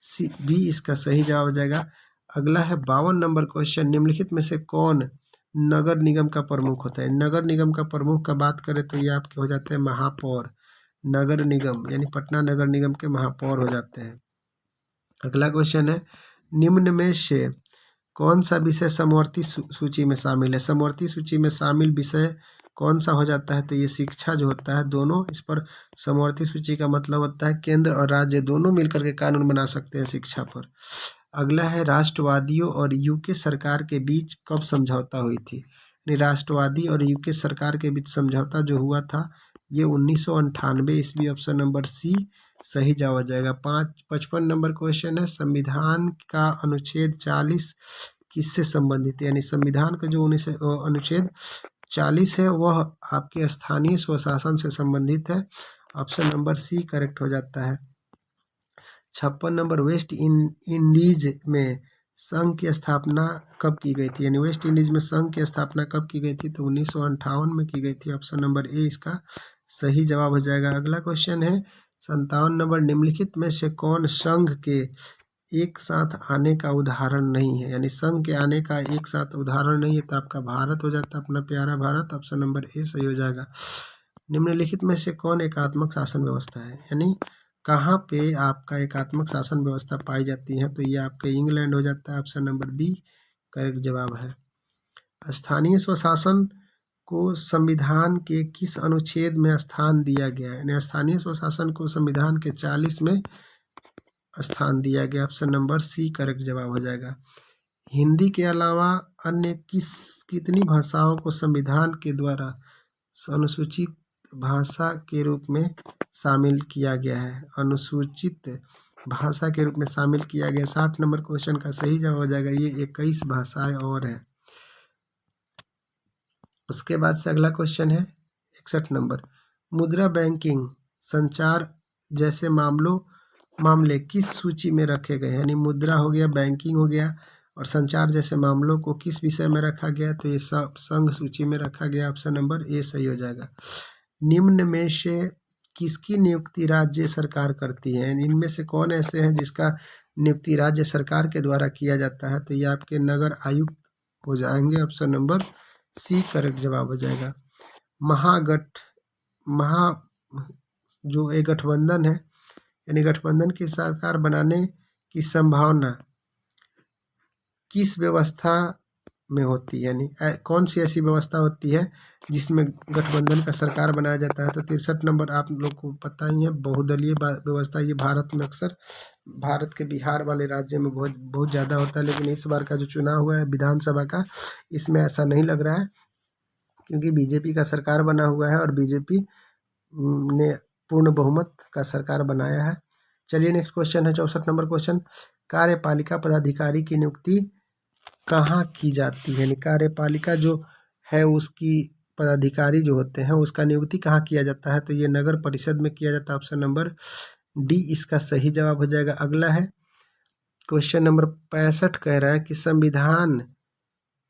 सी बी इसका सही जवाब हो जाएगा। अगला है 52 नंबर क्वेश्चन, निम्नलिखित में से कौन नगर निगम का प्रमुख होता है। नगर निगम का प्रमुख का बात करें तो ये आपके हो जाते हैं महापौर। नगर निगम यानी पटना नगर निगम के महापौर हो जाते हैं। अगला क्वेश्चन है, निम्न में से कौन सा विषय समवर्ती सूची में शामिल है। समवर्ती सूची में शामिल विषय कौन सा हो जाता है, तो ये शिक्षा जो होता है, दोनों इस पर समवर्ती सूची का मतलब होता है केंद्र और राज्य दोनों मिलकर के कानून बना सकते हैं शिक्षा पर। अगला है, राष्ट्रवादियों और यूके सरकार के बीच कब समझौता हुई थी। यानी राष्ट्रवादी और यूके सरकार के बीच समझौता जो हुआ था ये 1998 ईस्वी, ऑप्शन नंबर सी सही जवाब हो जाएगा। 55 नंबर क्वेश्चन है, संविधान का अनुच्छेद 40 किससे संबंधित है। यानी संविधान का जो अनुच्छेद 40 है वह आपके स्थानीय स्वशासन से संबंधित है, ऑप्शन नंबर सी करेक्ट हो जाता है। 56 नंबर, वेस्ट इंडीज में संघ की स्थापना कब की गई थी। यानी वेस्ट इंडीज में संघ की स्थापना कब की गई थी, तो 1958 में की गई थी, ऑप्शन नंबर ए इसका सही जवाब हो जाएगा। अगला क्वेश्चन है 57 नंबर, निम्नलिखित में से कौन संघ के एक साथ आने का उदाहरण नहीं है। यानी संघ के आने का एक साथ उदाहरण नहीं है, तो आपका भारत हो जाता है, अपना प्यारा भारत, ऑप्शन नंबर ए सही हो जाएगा। निम्नलिखित में से कौन एकात्मक शासन व्यवस्था है। यानी कहाँ पे आपका एकात्मक शासन व्यवस्था पाई जाती है, तो ये आपके इंग्लैंड हो जाता है, ऑप्शन नंबर बी करेक्ट जवाब है। स्थानीय स्वशासन को संविधान के किस अनुच्छेद में स्थान दिया गया है। यानी स्थानीय स्वशासन को संविधान के 40 में स्थान दिया गया, ऑप्शन नंबर सी करेक्ट जवाब हो जाएगा। हिंदी के अलावा अन्य कितनी भाषाओं को संविधान के द्वारा अनुसूचित भाषा के रूप में शामिल किया गया है। अनुसूचित भाषा के रूप में शामिल किया गया। 60 नंबर क्वेश्चन का सही जवाब हो जाएगा ये 21 भाषाएं और हैं। उसके बाद से अगला क्वेश्चन है 61 नंबर, मुद्रा बैंकिंग संचार जैसे मामले किस सूची में रखे गए हैं। यानी मुद्रा हो गया, बैंकिंग हो गया और संचार जैसे मामलों को किस विषय में रखा गया, तो ये सब संघ सूची में रखा गया, ऑप्शन नंबर ए सही हो जाएगा। निम्न में से किसकी नियुक्ति राज्य सरकार करती है। इनमें से कौन ऐसे हैं जिसका नियुक्ति राज्य सरकार के द्वारा किया जाता है, तो ये आपके नगर आयुक्त हो जाएंगे, ऑप्शन नंबर सी करेक्ट जवाब हो जाएगा। जो एक गठबंधन है, यानी गठबंधन की सरकार बनाने की संभावना किस व्यवस्था में होती है, यानी कौन सी ऐसी व्यवस्था होती है जिसमें गठबंधन का सरकार बनाया जाता है? तो 63 नंबर आप लोग को पता ही है, बहुदलीय व्यवस्था। ये भारत में अक्सर भारत के बिहार वाले राज्य में बहुत बहुत ज़्यादा होता है, लेकिन इस बार का जो चुनाव हुआ है विधानसभा का, इसमें ऐसा नहीं लग रहा है, क्योंकि बीजेपी का सरकार बना हुआ है और बीजेपी ने पूर्ण बहुमत का सरकार बनाया है। चलिए नेक्स्ट क्वेश्चन है 64 नंबर क्वेश्चन। कार्यपालिका पदाधिकारी की नियुक्ति कहाँ की जाती है? यानी कार्यपालिका जो है उसकी पदाधिकारी जो होते हैं उसका नियुक्ति कहाँ किया जाता है? तो ये नगर परिषद में किया जाता है। ऑप्शन नंबर डी इसका सही जवाब हो जाएगा। अगला है क्वेश्चन नंबर 65, कह रहा है कि संविधान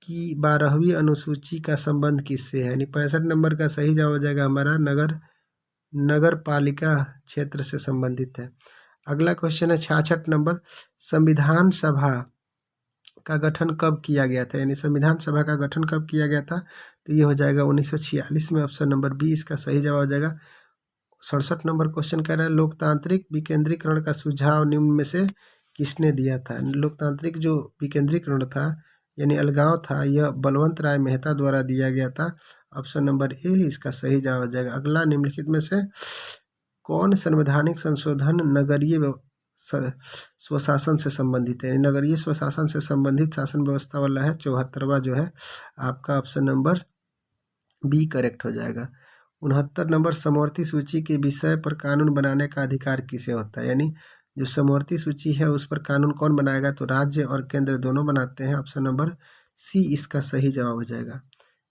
की 12वीं अनुसूची का संबंध किससे है? यानी 65 नंबर का सही जवाब हो जाएगा हमारा नगर पालिका क्षेत्र से संबंधित है। अगला क्वेश्चन है 66 नंबर, संविधान सभा का गठन कब किया गया था? यानी संविधान सभा का गठन कब किया गया था? तो ये हो जाएगा 1946 में। ऑप्शन नंबर बी इसका सही जवाब हो जाएगा। 67 नंबर क्वेश्चन कह रहा है लोकतांत्रिक विकेंद्रीकरण का सुझाव निम्न में से किसने दिया था? लोकतांत्रिक जो विकेंद्रीकरण था यानी अलगाव था, यह बलवंत राय मेहता द्वारा दिया गया था। ऑप्शन नंबर ए इसका सही जवाब हो जाएगा। अगला, निम्नलिखित में से कौन संवैधानिक संशोधन नगरीय स्वशासन से संबंधित है? नगरीय स्वशासन से संबंधित शासन व्यवस्था वाला है 74वां जो है आपका। ऑप्शन नंबर बी करेक्ट हो जाएगा। 69 नंबर, समवर्ती सूची के विषय पर कानून बनाने का अधिकार किसे होता है? यानी जो समवर्ती सूची है उस पर कानून कौन बनाएगा? तो राज्य और केंद्र दोनों बनाते हैं। ऑप्शन नंबर सी इसका सही जवाब हो जाएगा।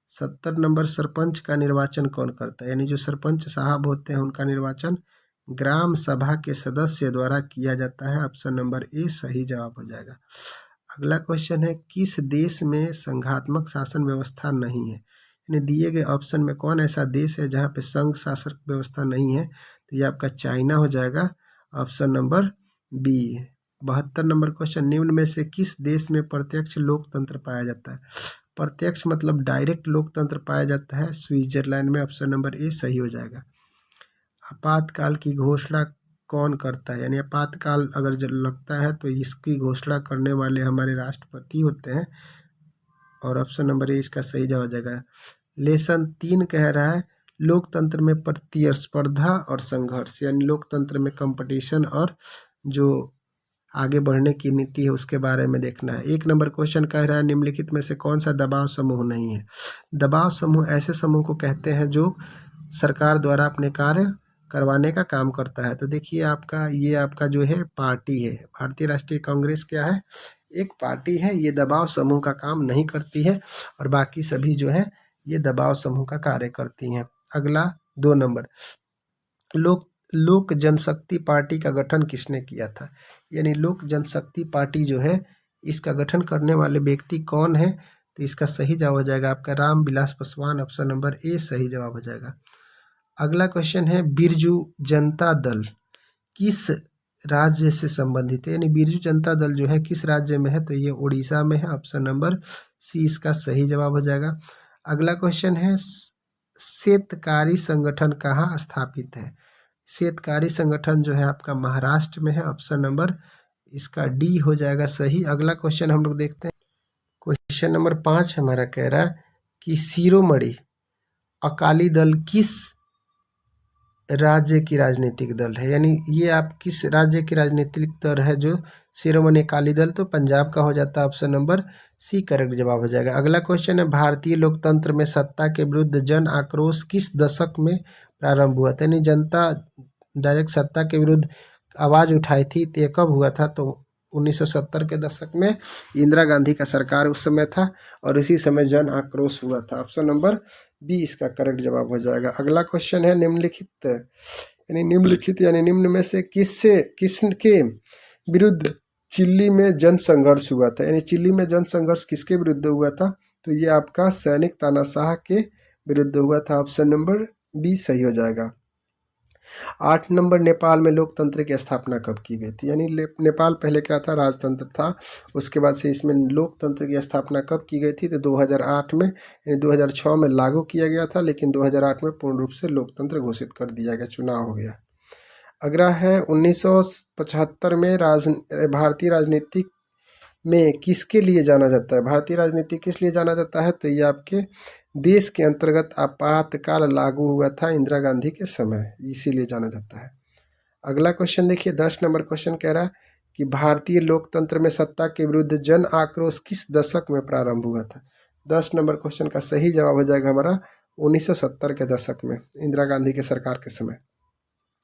70 नंबर, सरपंच का निर्वाचन कौन करता है? यानी जो सरपंच साहब होते हैं उनका निर्वाचन ग्राम सभा के सदस्य द्वारा किया जाता है। ऑप्शन नंबर ए सही जवाब हो जाएगा। अगला क्वेश्चन है किस देश में संघात्मक शासन व्यवस्था नहीं है? यानी दिए गए ऑप्शन में कौन ऐसा देश है जहाँ पे संघ शासन व्यवस्था नहीं है? तो ये आपका चाइना हो जाएगा। Option number B. 72 number question, निम्न में से किस देश में प्रत्यक्ष लोकतंत्र पाया जाता है? प्रत्यक्ष मतलब डायरेक्ट लोकतंत्र पाया जाता है स्विट्जरलैंड में। ऑप्शन नंबर ए सही हो जाएगा। आपातकाल की घोषणा कौन करता है? यानी आपातकाल अगर जब लगता है तो इसकी घोषणा करने वाले हमारे राष्ट्रपति होते हैं। और ऑप्शन नंबर ए इसका सही जवाब हो जाएगा। लेसन 3 कह रहा है लोकतंत्र में प्रतिस्पर्धा और संघर्ष, यानी लोकतंत्र में कंपटीशन और जो आगे बढ़ने की नीति है उसके बारे में देखना है। 1 नंबर क्वेश्चन कह रहा है निम्नलिखित में से कौन सा दबाव समूह नहीं है? दबाव समूह ऐसे समूह को कहते हैं जो सरकार द्वारा अपने कार्य करवाने का काम करता है। तो देखिए ये आपका जो है पार्टी है, भारतीय राष्ट्रीय कांग्रेस क्या है? एक पार्टी है। ये दबाव समूह का काम नहीं करती है और बाकी सभी जो है ये दबाव समूह का कार्य करती हैं। अगला 2 नंबर, लोक जनशक्ति पार्टी का गठन किसने किया था? यानी लोक जनशक्ति पार्टी जो है इसका गठन करने वाले व्यक्ति कौन है? तो इसका सही जवाब हो जाएगा आपका Ramvilas Paswan. Option number A सही जवाब हो जाएगा। अगला क्वेश्चन है बिरजू जनता दल किस राज्य से संबंधित है? यानी बिरजू जनता दल जो है किस राज्य में है? तो ये उड़ीसा में है। ऑप्शन नंबर सी इसका सही जवाब हो जाएगा। अगला क्वेश्चन है शेतकारी संगठन कहाँ स्थापित है? शेतकारी संगठन जो है आपका महाराष्ट्र में है। ऑप्शन नंबर इसका डी हो जाएगा सही। अगला क्वेश्चन हम लोग देखते हैं। क्वेश्चन नंबर 5 हमारा कह रहा है कि शिरोमणि अकाली दल किस राज्य की राजनीतिक दल है? यानी ये आप किस राज्य की राजनीतिक दल है जो शिरोमणि अकाली दल? तो पंजाब का हो जाता है। ऑप्शन नंबर सी करेक्ट जवाब हो जाएगा। अगला क्वेश्चन है भारतीय लोकतंत्र में सत्ता के विरुद्ध जन आक्रोश किस दशक में प्रारंभ हुआ था? यानी जनता डायरेक्ट सत्ता के विरुद्ध आवाज़ उठाई थी, तो ये कब हुआ था? तो 1970 के दशक में इंदिरा गांधी का सरकार उस समय था और इसी समय जन आक्रोश हुआ था। ऑप्शन नंबर बी इसका करेक्ट जवाब हो जाएगा। अगला क्वेश्चन है निम्नलिखित यानी निम्न में से किसके विरुद्ध चिल्ली में जन संघर्ष हुआ था? यानी चिल्ली में जन संघर्ष किसके विरुद्ध हुआ था? तो ये आपका सैनिक तानाशाह के विरुद्ध हुआ था। ऑप्शन नंबर बी सही हो जाएगा। 8 नंबर, नेपाल में लोकतंत्र की स्थापना कब की गई थी? यानी नेपाल पहले क्या था? राजतंत्र था। उसके बाद से इसमें लोकतंत्र की स्थापना कब की गई थी? तो 2008 में, यानी 2006 में लागू किया गया था, लेकिन 2008 में पूर्ण रूप से लोकतंत्र घोषित कर दिया गया, चुनाव हो गया। अगला है 1975 में भारतीय राजनीतिक में किसके लिए जाना जाता है? भारतीय राजनीति किस लिए जाना जाता है? तो ये आपके देश के अंतर्गत आपातकाल लागू हुआ था इंदिरा गांधी के समय, इसीलिए जाना जाता है। अगला क्वेश्चन देखिए, 10 नंबर क्वेश्चन कह रहा है कि भारतीय लोकतंत्र में सत्ता के विरुद्ध जन आक्रोश किस दशक में प्रारंभ हुआ था? 10 नंबर क्वेश्चन का सही जवाब हो जाएगा हमारा 1970 के दशक में, इंदिरा गांधी के सरकार के समय।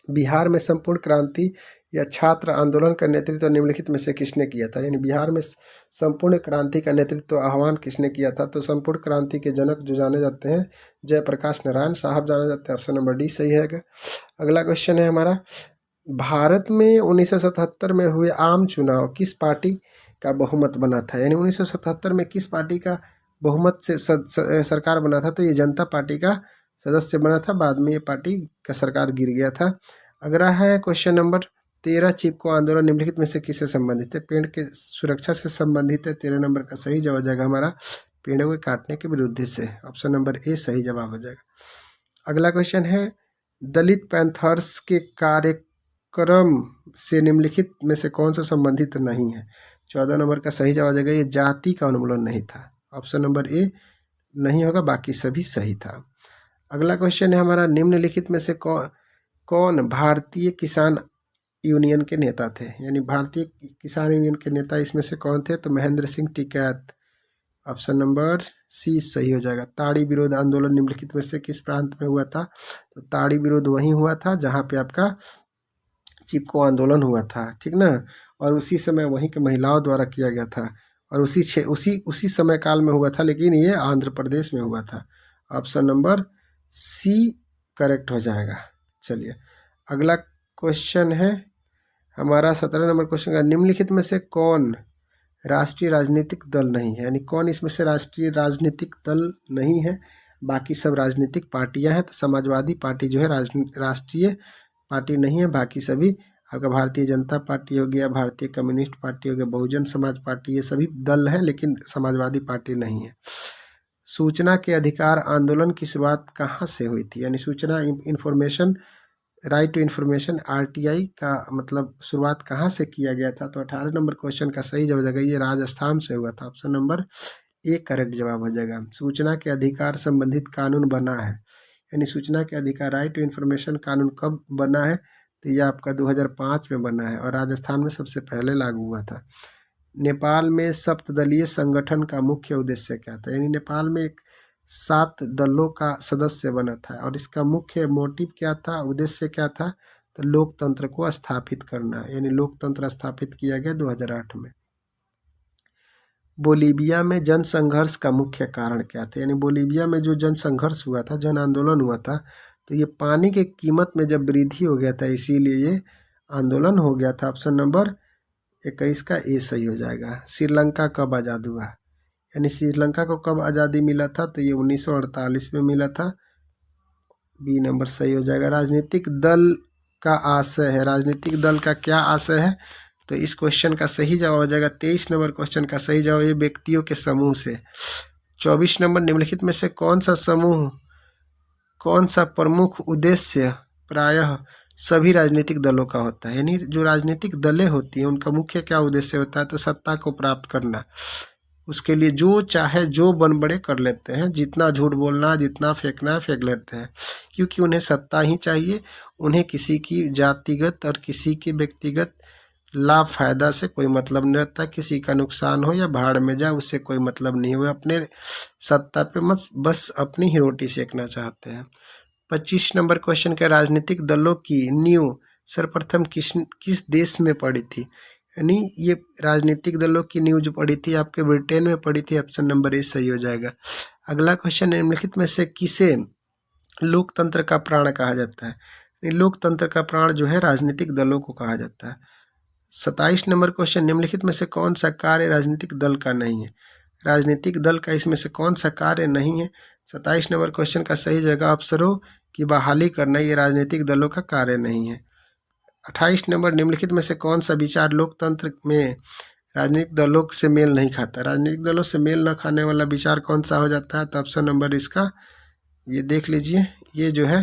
बिहार में संपूर्ण क्रांति या छात्र आंदोलन का नेतृत्व निम्नलिखित में से किसने किया था? यानी बिहार में संपूर्ण क्रांति का नेतृत्व आह्वान किसने किया था? तो संपूर्ण क्रांति के जनक जो जाने जाते हैं जयप्रकाश नारायण साहब जाने जाते हैं। ऑप्शन नंबर डी सही है। अगला क्वेश्चन है हमारा, भारत में 1977 में हुए आम चुनाव किस पार्टी का बहुमत बना था? यानी 1977 में किस पार्टी का बहुमत से सरकार बना था? तो ये जनता पार्टी का सदस्य बना था, बाद में ये पार्टी का सरकार गिर गया था। अगला है क्वेश्चन नंबर 13, चिपको आंदोलन निम्नलिखित में से किससे संबंधित है? पेड़ के सुरक्षा से संबंधित है। 13 नंबर का सही जवाब हो जाएगा हमारा पेड़ों के काटने के विरुद्ध से, ऑप्शन नंबर ए सही जवाब हो जाएगा। अगला क्वेश्चन है, दलित पैंथर्स के कार्यक्रम से निम्नलिखित में से कौन सा संबंधित नहीं है? 14 नंबर का सही जवाब हो जाएगा ये जाति का उन्मूलन नहीं था, ऑप्शन नंबर ए नहीं होगा, बाकी सभी सही था। अगला क्वेश्चन है हमारा, निम्नलिखित में से कौन भारतीय किसान यूनियन के नेता थे? यानी भारतीय किसान यूनियन के नेता इसमें से कौन थे? तो Mahendra Singh Tikait, option number C सही हो जाएगा। ताड़ी विरोध आंदोलन निम्नलिखित में से किस प्रांत में हुआ था? तो ताड़ी विरोध वहीं हुआ था जहाँ पे आपका चिपको आंदोलन हुआ था, ठीक ना, और उसी समय वहीं के महिलाओं द्वारा किया गया था, और उसी समय काल में हुआ था, लेकिन ये आंध्र प्रदेश में हुआ था। ऑप्शन नंबर सी करेक्ट हो जाएगा। चलिए अगला क्वेश्चन है हमारा 17 नंबर क्वेश्चन का, निम्नलिखित में से कौन राष्ट्रीय राजनीतिक दल नहीं है? यानी कौन इसमें से राष्ट्रीय राजनीतिक दल नहीं है? बाकी सब राजनीतिक पार्टियां हैं। तो समाजवादी पार्टी जो है राष्ट्रीय पार्टी नहीं है, बाकी सभी आपका भारतीय जनता पार्टी हो गया, भारतीय कम्युनिस्ट पार्टी हो गया, बहुजन समाज पार्टी, ये सभी दल हैं, लेकिन समाजवादी पार्टी नहीं है। सूचना के अधिकार आंदोलन की शुरुआत कहाँ से हुई थी? यानी सूचना information right to information RTI का मतलब शुरुआत कहाँ से किया गया था? तो 18 नंबर क्वेश्चन का सही जवाब हो जाएगा ये राजस्थान से हुआ था, ऑप्शन नंबर ए करेक्ट जवाब हो जाएगा। सूचना के अधिकार संबंधित कानून बना है, यानी सूचना के अधिकार राइट टू इन्फॉर्मेशन कानून कब बना है? तो यह आपका 2005 में बना है और राजस्थान में सबसे पहले लागू हुआ था। नेपाल में सप्तदलीय संगठन का मुख्य उद्देश्य क्या था? यानी नेपाल में एक 7 दलों का सदस्य बना था और इसका मुख्य मोटिव क्या था, उद्देश्य क्या था? तो लोकतंत्र को स्थापित करना, यानी लोकतंत्र स्थापित किया गया 2008 में। बोलीविया में जन संघर्ष का मुख्य कारण क्या था? यानी बोलीविया में जो जन संघर्ष हुआ था, जन आंदोलन हुआ था, तो ये पानी की कीमत में जब वृद्धि हो गया था, इसीलिए ये आंदोलन हो गया था। ऑप्शन नंबर 21 का ए सही हो जाएगा। श्रीलंका कब आज़ाद हुआ? यानी श्रीलंका को कब आज़ादी मिला था? तो ये 1948 में मिला था, बी नंबर सही हो जाएगा। राजनीतिक दल का आशय है, राजनीतिक दल का क्या आशय है? तो इस क्वेश्चन का सही जवाब हो जाएगा 23 नंबर क्वेश्चन का सही जवाब ये व्यक्तियों के समूह से। 24 नंबर, निम्नलिखित में से कौन सा समूह, कौन सा प्रमुख उद्देश्य प्रायः सभी राजनीतिक दलों का होता है? यानी जो राजनीतिक दलें होती हैं उनका मुख्य क्या उद्देश्य होता है? तो सत्ता को प्राप्त करना। उसके लिए जो चाहे जो बन बड़े कर लेते हैं, जितना झूठ बोलना, जितना फेंकना है फेंक लेते हैं, क्योंकि उन्हें सत्ता ही चाहिए। उन्हें किसी की जातिगत और किसी के व्यक्तिगत लाभ फायदा से कोई मतलब नहीं रहता। किसी का नुकसान हो या भाड़ में जाए उससे कोई मतलब नहीं। वो अपने सत्ता पे बस अपनी ही रोटी सेकना चाहते हैं। 25 नंबर क्वेश्चन का, राजनीतिक दलों की नींव सर्वप्रथम किस देश में पड़ी थी? यानी ये राजनीतिक दलों की नींव जो पड़ी थी आपके ब्रिटेन में पड़ी थी, ऑप्शन नंबर ए सही हो जाएगा। अगला क्वेश्चन, निम्नलिखित में से किसे लोकतंत्र का प्राण कहा जाता है? लोकतंत्र का प्राण जो है राजनीतिक दलों को कहा जाता है। 27 नंबर क्वेश्चन, निम्नलिखित में से कौन सा कार्य राजनीतिक दल का नहीं है? राजनीतिक दल का इसमें से कौन सा कार्य नहीं है? 27 नंबर क्वेश्चन का सही जगह अफसरों की बहाली करना, ये राजनीतिक दलों का कार्य नहीं है। 28 नंबर, निम्नलिखित में से कौन सा विचार लोकतंत्र में राजनीतिक दलों से मेल नहीं खाता? राजनीतिक दलों से मेल न खाने वाला विचार कौन सा हो जाता है? तो ऑप्शन नंबर इसका ये देख लीजिए, ये जो है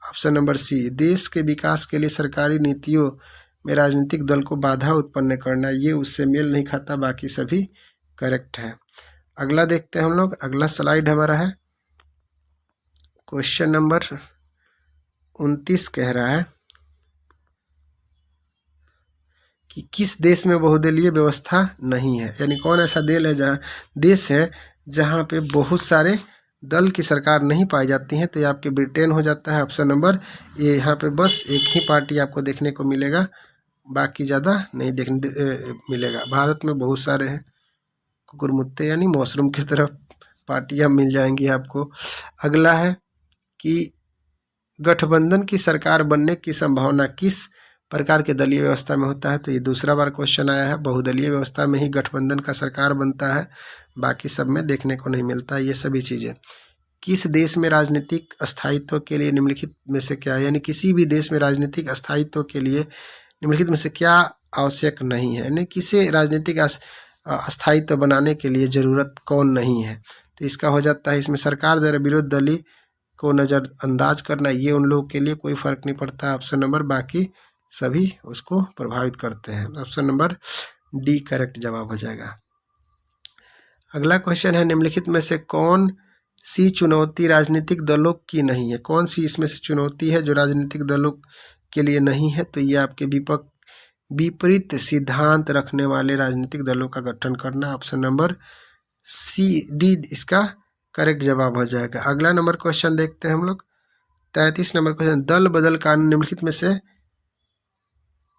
ऑप्शन नंबर सी, देश के विकास के लिए सरकारी नीतियों में राजनीतिक दल को बाधा उत्पन्न करना, ये उससे मेल नहीं खाता, बाकी सभी करेक्ट है। अगला देखते हैं हम लोग। अगला स्लाइड हमारा है क्वेश्चन नंबर 29 कह रहा है कि किस देश में बहुदलीय व्यवस्था नहीं है, यानी कौन ऐसा देश है जहाँ पे बहुत सारे दल की सरकार नहीं पाई जाती है। तो ये आपके ब्रिटेन हो जाता है ऑप्शन नंबर ए। यहाँ पे बस एक ही पार्टी आपको देखने को मिलेगा, बाकी ज़्यादा नहीं देखने मिलेगा। भारत में बहुत सारे हैं, कुकुरमुत्ते यानी मशरूम की तरफ पार्टियाँ मिल जाएंगी आपको। अगला है कि गठबंधन की सरकार बनने की संभावना किस प्रकार के दलीय व्यवस्था में होता है। तो ये दूसरा बार क्वेश्चन आया है। बहुदलीय व्यवस्था में ही गठबंधन का सरकार बनता है, बाकी सब में देखने को नहीं मिलता ये सभी चीज़ें। किस देश में राजनीतिक स्थायित्व के लिए निम्नलिखित में से क्या, यानी किसी भी देश में राजनीतिक स्थायित्व के लिए निम्नलिखित में से क्या आवश्यक नहीं है, यानी किसे राजनीतिक स्थायित्व बनाने के लिए ज़रूरत कौन नहीं है। तो इसका हो जाता है इसमें सरकार द्वारा विरोध दलीय को नज़रअंदाज करना, ये उन लोगों के लिए कोई फ़र्क नहीं पड़ता ऑप्शन नंबर, बाकी सभी उसको प्रभावित करते हैं। ऑप्शन नंबर डी करेक्ट जवाब हो जाएगा। अगला क्वेश्चन है निम्नलिखित में से कौन सी चुनौती राजनीतिक दलों की नहीं है, कौन सी इसमें से चुनौती है जो राजनीतिक दलों के लिए नहीं है। तो ये आपके विपरीत सिद्धांत रखने वाले राजनीतिक दलों का गठन करना, ऑप्शन नंबर सी डी इसका करेक्ट जवाब हो जाएगा। अगला नंबर क्वेश्चन देखते हैं हम लोग 33 नंबर क्वेश्चन, दल बदल कानून निम्नलिखित में से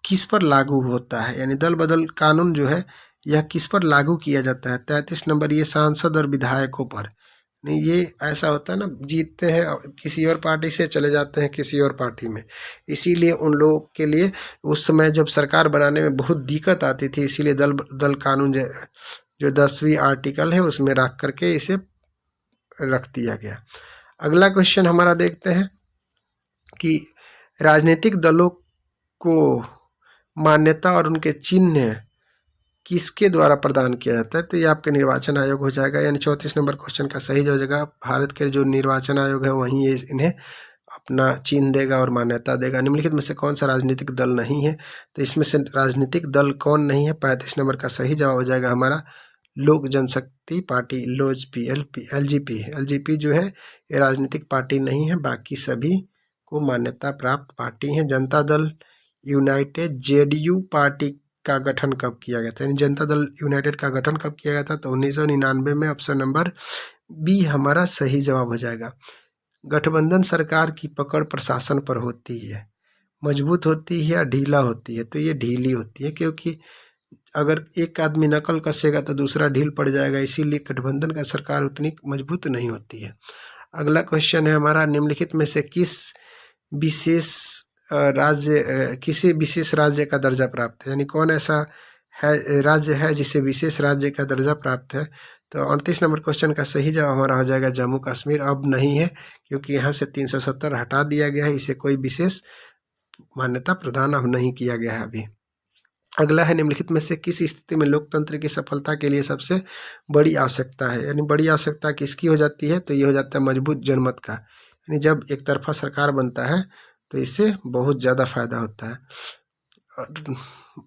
किस पर लागू होता है, यानी दल बदल कानून जो है यह किस पर लागू किया जाता है। 33 नंबर ये सांसद और विधायकों पर। नहीं, ये ऐसा होता है ना, जीतते हैं किसी और पार्टी से, चले जाते हैं किसी और पार्टी में, इसीलिए उन लोगों के लिए उस समय जब सरकार बनाने में बहुत दिक्कत आती थी, इसीलिए दल कानून जो 10वीं आर्टिकल है उसमें रख करके इसे रख दिया गया। अगला क्वेश्चन हमारा देखते हैं कि राजनीतिक दलों को मान्यता और उनके चिन्ह किसके द्वारा प्रदान किया जाता है। तो ये आपके निर्वाचन आयोग हो जाएगा, यानी 34 नंबर क्वेश्चन का सही हो जाएगा। भारत के जो निर्वाचन आयोग है वहीं ये इन्हें अपना चिन्ह देगा और मान्यता देगा। निम्नलिखित में से कौन सा राजनीतिक दल नहीं है, तो इसमें से राजनीतिक दल कौन नहीं है। 35 नंबर का सही जवाब हो जाएगा हमारा लोक जनशक्ति पार्टी, लोजपी, एलजीपी जो है ये राजनीतिक पार्टी नहीं है, बाकी सभी को मान्यता प्राप्त पार्टी हैं। Janata Dal United JDU party का गठन कब किया गया था, यानी जनता दल यूनाइटेड का गठन कब किया गया था। तो 1999 में, ऑप्शन नंबर बी हमारा सही जवाब हो जाएगा। गठबंधन सरकार की पकड़ प्रशासन पर होती है, मजबूत होती है या ढीला होती है। तो ये ढीली होती है, क्योंकि अगर एक आदमी नकल कसेगा तो दूसरा ढील पड़ जाएगा, इसीलिए गठबंधन का सरकार उतनी मजबूत नहीं होती है। अगला क्वेश्चन है हमारा निम्नलिखित में से किसी विशेष राज्य का दर्जा प्राप्त है, यानी कौन ऐसा है राज्य है जिसे विशेष राज्य का दर्जा प्राप्त है। तो 38 नंबर क्वेश्चन का सही जवाब हमारा हो जाएगा जम्मू कश्मीर। अब नहीं है, क्योंकि यहाँ से 370 हटा दिया गया है, इसे कोई विशेष मान्यता प्रदान अब नहीं किया गया है अभी। अगला है निम्नलिखित में से किस स्थिति में लोकतंत्र की सफलता के लिए सबसे बड़ी आवश्यकता है, यानी बड़ी आवश्यकता किसकी हो जाती है। तो ये हो जाता है मजबूत जनमत का, यानी जब एक तरफा सरकार बनता है तो इससे बहुत ज़्यादा फायदा होता है।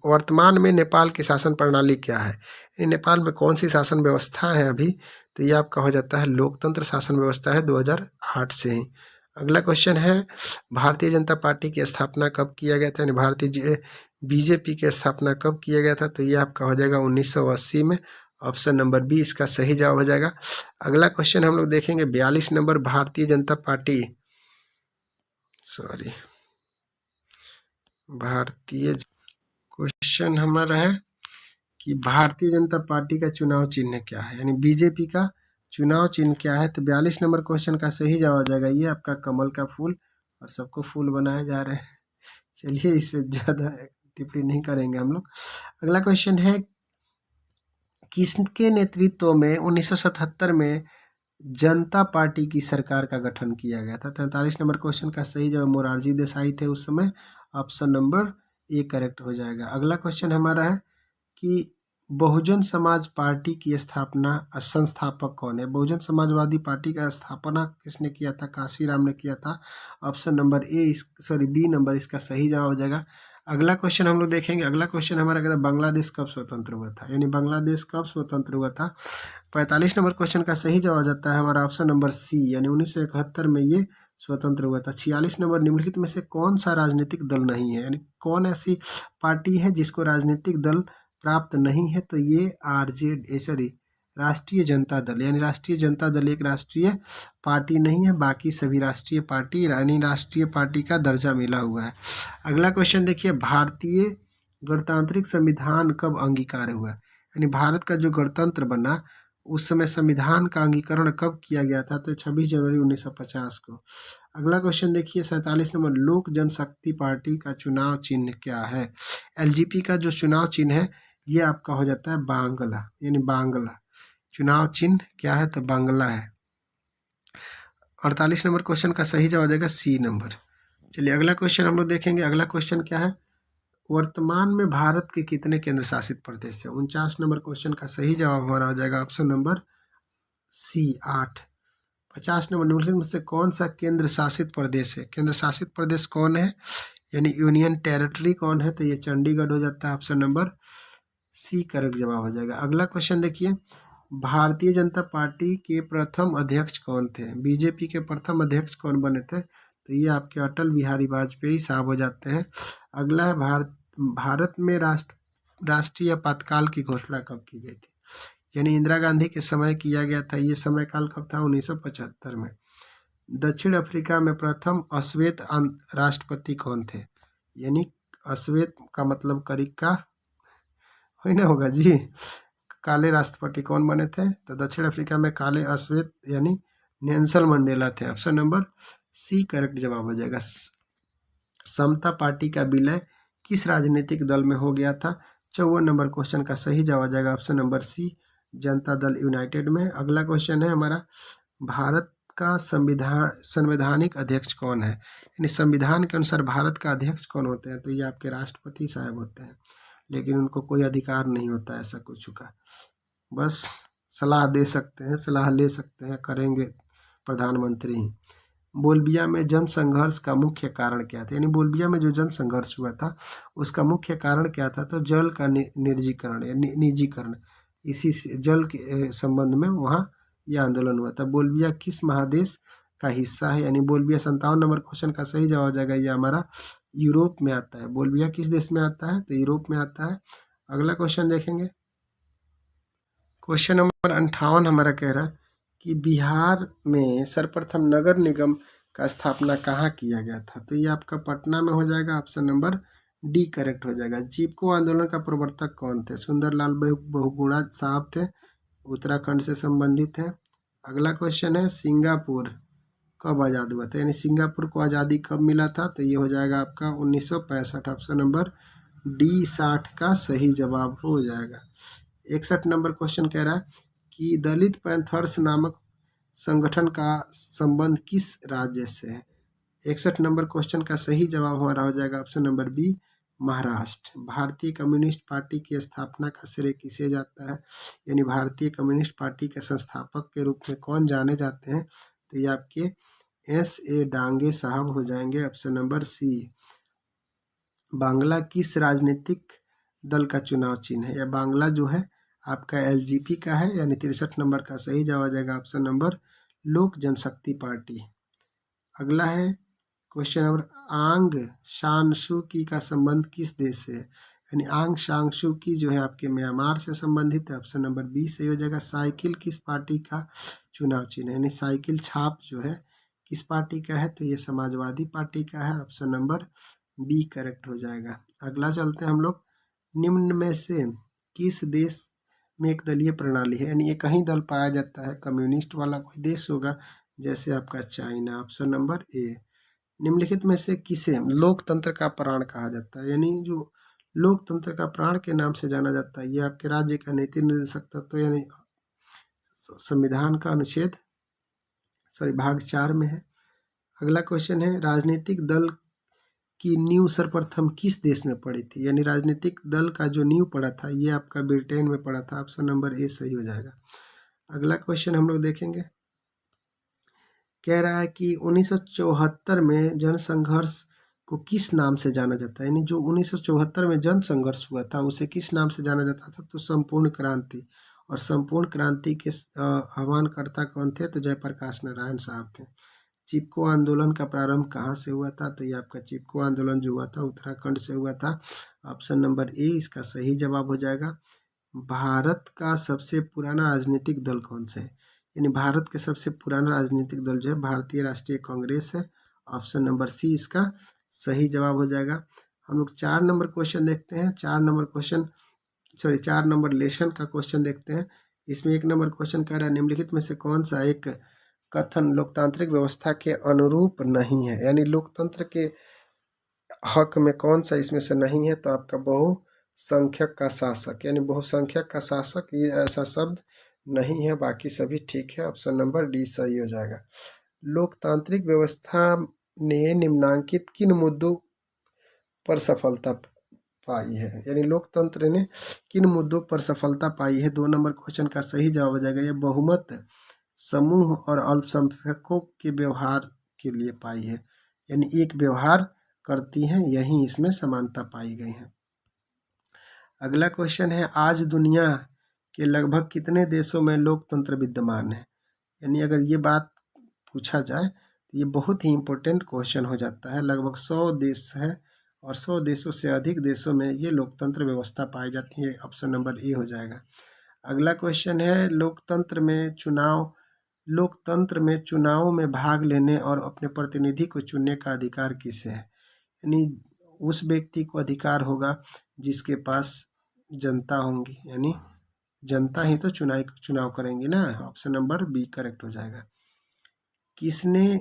वर्तमान में नेपाल की शासन प्रणाली क्या है, नेपाल में कौन सी शासन व्यवस्था है अभी। तो ये आपका हो जाता है लोकतंत्र शासन व्यवस्था है 2008 से ही। अगला क्वेश्चन है भारतीय जनता पार्टी की स्थापना कब किया गया था, यानी भारतीय बीजेपी की स्थापना कब किया गया था। तो ये आपका हो जाएगा 1980 में, ऑप्शन नंबर बी इसका सही जवाब हो जाएगा। अगला क्वेश्चन हम लोग देखेंगे 42 number, Bharatiya Janata party question हमारा है कि भारतीय जनता पार्टी का चुनाव चिन्ह क्या है, यानी बीजेपी का चुनाव चिन्ह क्या है। तो 42 नंबर क्वेश्चन का सही जवाब हो जाएगा ये आपका कमल का फूल, और सबको फूल बनाए जा रहे हैं। चलिए इस पर ज़्यादा टिप्पणी नहीं करेंगे हम लोग। अगला क्वेश्चन है किसके नेतृत्व में 1977 में जनता पार्टी की सरकार का गठन किया गया था। 43 नंबर क्वेश्चन का सही जवाब मोरारजी देसाई थे उस समय, ऑप्शन नंबर ए करेक्ट हो जाएगा। अगला क्वेश्चन हमारा है कि बहुजन समाज पार्टी की संस्थापक कौन है। बहुजन समाजवादी पार्टी का स्थापना किसने किया था, काशीराम ने किया था, ऑप्शन नंबर बी नंबर इसका सही जवाब हो जाएगा। अगला क्वेश्चन हम लोग देखेंगे। अगला क्वेश्चन हमारा कहता है बांग्लादेश कब स्वतंत्र हुआ था, यानी बांग्लादेश कब स्वतंत्र हुआ था। 45 नंबर क्वेश्चन का सही जवाब जाता है हमारा ऑप्शन नंबर सी, यानी 1971 में ये स्वतंत्र हुआ था। 46 नंबर निम्नलिखित में से कौन सा राजनीतिक दल नहीं है, यानी कौन ऐसी पार्टी है जिसको राजनीतिक दल प्राप्त नहीं है, तो ये राष्ट्रीय जनता दल, यानी राष्ट्रीय जनता दल एक राष्ट्रीय पार्टी नहीं है, बाकी सभी राष्ट्रीय पार्टी यानी राष्ट्रीय पार्टी का दर्जा मिला हुआ है। अगला क्वेश्चन देखिए, भारतीय गणतांत्रिक संविधान कब अंगीकार हुआ, यानी भारत का जो गणतंत्र बना उस समय संविधान का अंगीकरण कब किया गया था, तो 26 जनवरी 1950 को। अगला क्वेश्चन देखिए 47 नंबर, लोक जनशक्ति पार्टी का चुनाव चिन्ह क्या है। एलजेपी का जो चुनाव चिन्ह है ये आपका हो जाता है बांग्ला, यानी बांग्ला चुनाव चिन्ह क्या है, तो बांग्ला है। 48 नंबर क्वेश्चन का सही जवाब जाएगा सी नंबर। चलिए अगला क्वेश्चन हम लोग देखेंगे। अगला क्वेश्चन क्या है, वर्तमान में भारत के कितने केंद्र शासित प्रदेश है। 49 नंबर क्वेश्चन का सही जवाब हमारा हो जाएगा ऑप्शन नंबर सी 8। 50 नंबर, निम्नलिखित में से कौन सा केंद्र शासित प्रदेश है। केंद्र शासित प्रदेश कौन है, यानी यूनियन टेरिटरी कौन है, तो ये चंडीगढ़ हो जाता है। ऑप्शन नंबर सी करेक्ट जवाब हो जाएगा। अगला क्वेश्चन देखिए, भारतीय जनता पार्टी के प्रथम अध्यक्ष कौन थे। बीजेपी के प्रथम अध्यक्ष कौन बने थे, तो ये आपके अटल बिहारी वाजपेयी साहब हो जाते हैं। अगला है भारत में राष्ट्रीय आपातकाल की घोषणा कब की गई थी, यानी इंदिरा गांधी के समय किया गया था। ये समय काल कब था, 1975 में। दक्षिण अफ्रीका में प्रथम अश्वेत राष्ट्रपति कौन थे, यानी अश्वेत का मतलब करिका है ना होगा जी। काले राष्ट्रपति कौन बने थे, तो दक्षिण अफ्रीका में काले अश्वेत यानी नेल्सन मंडेला थे। ऑप्शन नंबर सी करेक्ट जवाब हो जाएगा। समता पार्टी का विलय किस राजनीतिक दल में हो गया था। 54 नंबर क्वेश्चन का सही जवाब जाएगा ऑप्शन नंबर सी, जनता दल यूनाइटेड में। अगला क्वेश्चन है हमारा, भारत का संवैधानिक अध्यक्ष कौन है, यानी संविधान के अनुसार भारत का अध्यक्ष कौन होते हैं, तो ये आपके राष्ट्रपति साहब होते हैं, लेकिन उनको कोई अधिकार नहीं होता ऐसा कुछ का, बस सलाह दे सकते हैं, सलाह ले सकते हैं, करेंगे प्रधानमंत्री ही। बोल्बिया में जन संघर्ष का मुख्य कारण क्या था, यानी बोल्बिया में जो जन संघर्ष हुआ था उसका मुख्य कारण क्या था, तो जल का निजीकरण या निजीकरण, इसी से जल के संबंध में वहाँ यह आंदोलन हुआ था। बोल्बिया किस महादेश का हिस्सा है, यानी बोल्बिया 57 नंबर क्वेश्चन का सही जवाब हो जाएगा, ये हमारा यूरोप में आता है। बोल्बिया किस देश में आता है, तो यूरोप में आता है। अगला क्वेश्चन देखेंगे, क्वेश्चन नंबर 58 हमारा कह रहा है कि बिहार में सर्वप्रथम नगर निगम का स्थापना कहाँ किया गया था, तो ये आपका पटना में हो जाएगा। ऑप्शन नंबर डी करेक्ट हो जाएगा। चिपको आंदोलन का प्रवर्तक कौन थे, सुंदरलाल बहुगुणा साहब थे, उत्तराखंड से संबंधित है। अगला क्वेश्चन है, सिंगापुर कब आज़ाद हुआ था, यानी सिंगापुर को आज़ादी कब मिला था, तो ये हो जाएगा आपका 1965। ऑप्शन नंबर डी 60 का सही जवाब हो जाएगा। 61 नंबर क्वेश्चन कह रहा है कि दलित पैंथर्स नामक संगठन का संबंध किस राज्य से है। 61 नंबर क्वेश्चन का सही जवाब हमारा हो जाएगा ऑप्शन नंबर बी, महाराष्ट्र। भारतीय कम्युनिस्ट पार्टी की स्थापना का श्रेय किसे जाता है, यानी भारतीय कम्युनिस्ट पार्टी के संस्थापक के रूप में कौन जाने जाते हैं, तो ये आपके S.A. डांगे साहब हो जाएंगे। ऑप्शन नंबर सी। बांग्ला किस राजनीतिक दल का चुनाव चिन्ह है, या बांग्ला जो है आपका एलजेपी का है, यानी 63 नंबर का सही जवाब आ जाएगा ऑप्शन नंबर लोक जनशक्ति पार्टी। अगला है क्वेश्चन नंबर, आंग सान सू की का संबंध किस देश से है, यानी आंग सान सू की जो है आपके म्यांमार से संबंधित है। ऑप्शन नंबर बी सही हो जाएगा। साइकिल किस पार्टी का चुनाव चिन्ह है, यानी साइकिल छाप जो है किस पार्टी का है, तो ये समाजवादी पार्टी का है। ऑप्शन नंबर बी करेक्ट हो जाएगा। अगला चलते हैं हम लोग, निम्न में से किस देश में एक दलीय प्रणाली है, यानी एक ही दल पाया जाता है, कम्युनिस्ट वाला कोई देश होगा जैसे आपका चाइना। Option number A. निम्नलिखित में से किसे लोकतंत्र का प्राण कहा जाता है, यानी जो लोकतंत्र का प्राण के नाम से जाना जाता है, ये आपके राज्य का नीति निर्देशक तत्व यानी संविधान का अनुच्छेद भाग 4 में है। अगला क्वेश्चन है, राजनीतिक दल की नींव सर्वप्रथम किस देश में पड़ी थी, यानी राजनीतिक दल का जो नींव पड़ा था ये आपका ब्रिटेन में पड़ा था। ऑप्शन नंबर ए सही हो जाएगा। अगला क्वेश्चन हम लोग देखेंगे, कह रहा है कि 1974 में जनसंघर्ष को किस नाम से जाना जाता है, यानी जो 1974 में जन संघर्ष हुआ था उसे किस नाम से जाना जाता था, तो संपूर्ण क्रांति। और संपूर्ण क्रांति के आह्वानकर्ता कौन थे, तो जयप्रकाश नारायण साहब थे। चिपको आंदोलन का प्रारंभ कहाँ से हुआ था, तो ये आपका चिपको आंदोलन जो हुआ था उत्तराखंड से हुआ था। ऑप्शन नंबर ए इसका सही जवाब हो जाएगा। भारत का सबसे पुराना राजनीतिक दल कौन सा है, यानी भारत के सबसे पुराना राजनीतिक दल जो है भारतीय राष्ट्रीय कांग्रेस है। ऑप्शन नंबर सी इसका सही जवाब हो जाएगा। हम लोग 4 नंबर क्वेश्चन देखते हैं। 4 नंबर लेसन का क्वेश्चन देखते हैं। इसमें 1 नंबर क्वेश्चन कह रहा है निम्नलिखित में से कौन सा एक कथन लोकतांत्रिक व्यवस्था के अनुरूप नहीं है, यानी लोकतंत्र के हक में कौन सा इसमें से नहीं है, तो आपका बहुसंख्यक का शासक, यानी बहुसंख्यक का शासक ये ऐसा शब्द नहीं है, बाकी सभी ठीक है। ऑप्शन नंबर डी सही हो जाएगा। लोकतांत्रिक व्यवस्था ने निम्नांकित किन मुद्दों पर सफलता पाई है, यानी लोकतंत्र ने किन मुद्दों पर सफलता पाई है। 2 नंबर क्वेश्चन का सही जवाब हो जाएगा। यह बहुमत, समूह और अल्पसंख्यकों के व्यवहार के लिए पाई है, यानी एक व्यवहार करती हैं, यही इसमें समानता पाई गई है। अगला क्वेश्चन है आज दुनिया के लगभग कितने देशों में लोकतंत्र विद्यमान है, यानी अगर ये बात पूछा जाए तो ये बहुत ही इम्पोर्टेंट क्वेश्चन हो जाता है। लगभग 100 देश है और 100 देशों से अधिक देशों में ये लोकतंत्र व्यवस्था पाई जाती है। ऑप्शन नंबर ए हो जाएगा। अगला क्वेश्चन है लोकतंत्र में चुनाव में भाग लेने और अपने प्रतिनिधि को चुनने का अधिकार किसे है, यानी उस व्यक्ति को अधिकार होगा जिसके पास जनता होंगी, यानी जनता ही तो चुनाव करेंगी ना। ऑप्शन नंबर बी करेक्ट हो जाएगा। किसने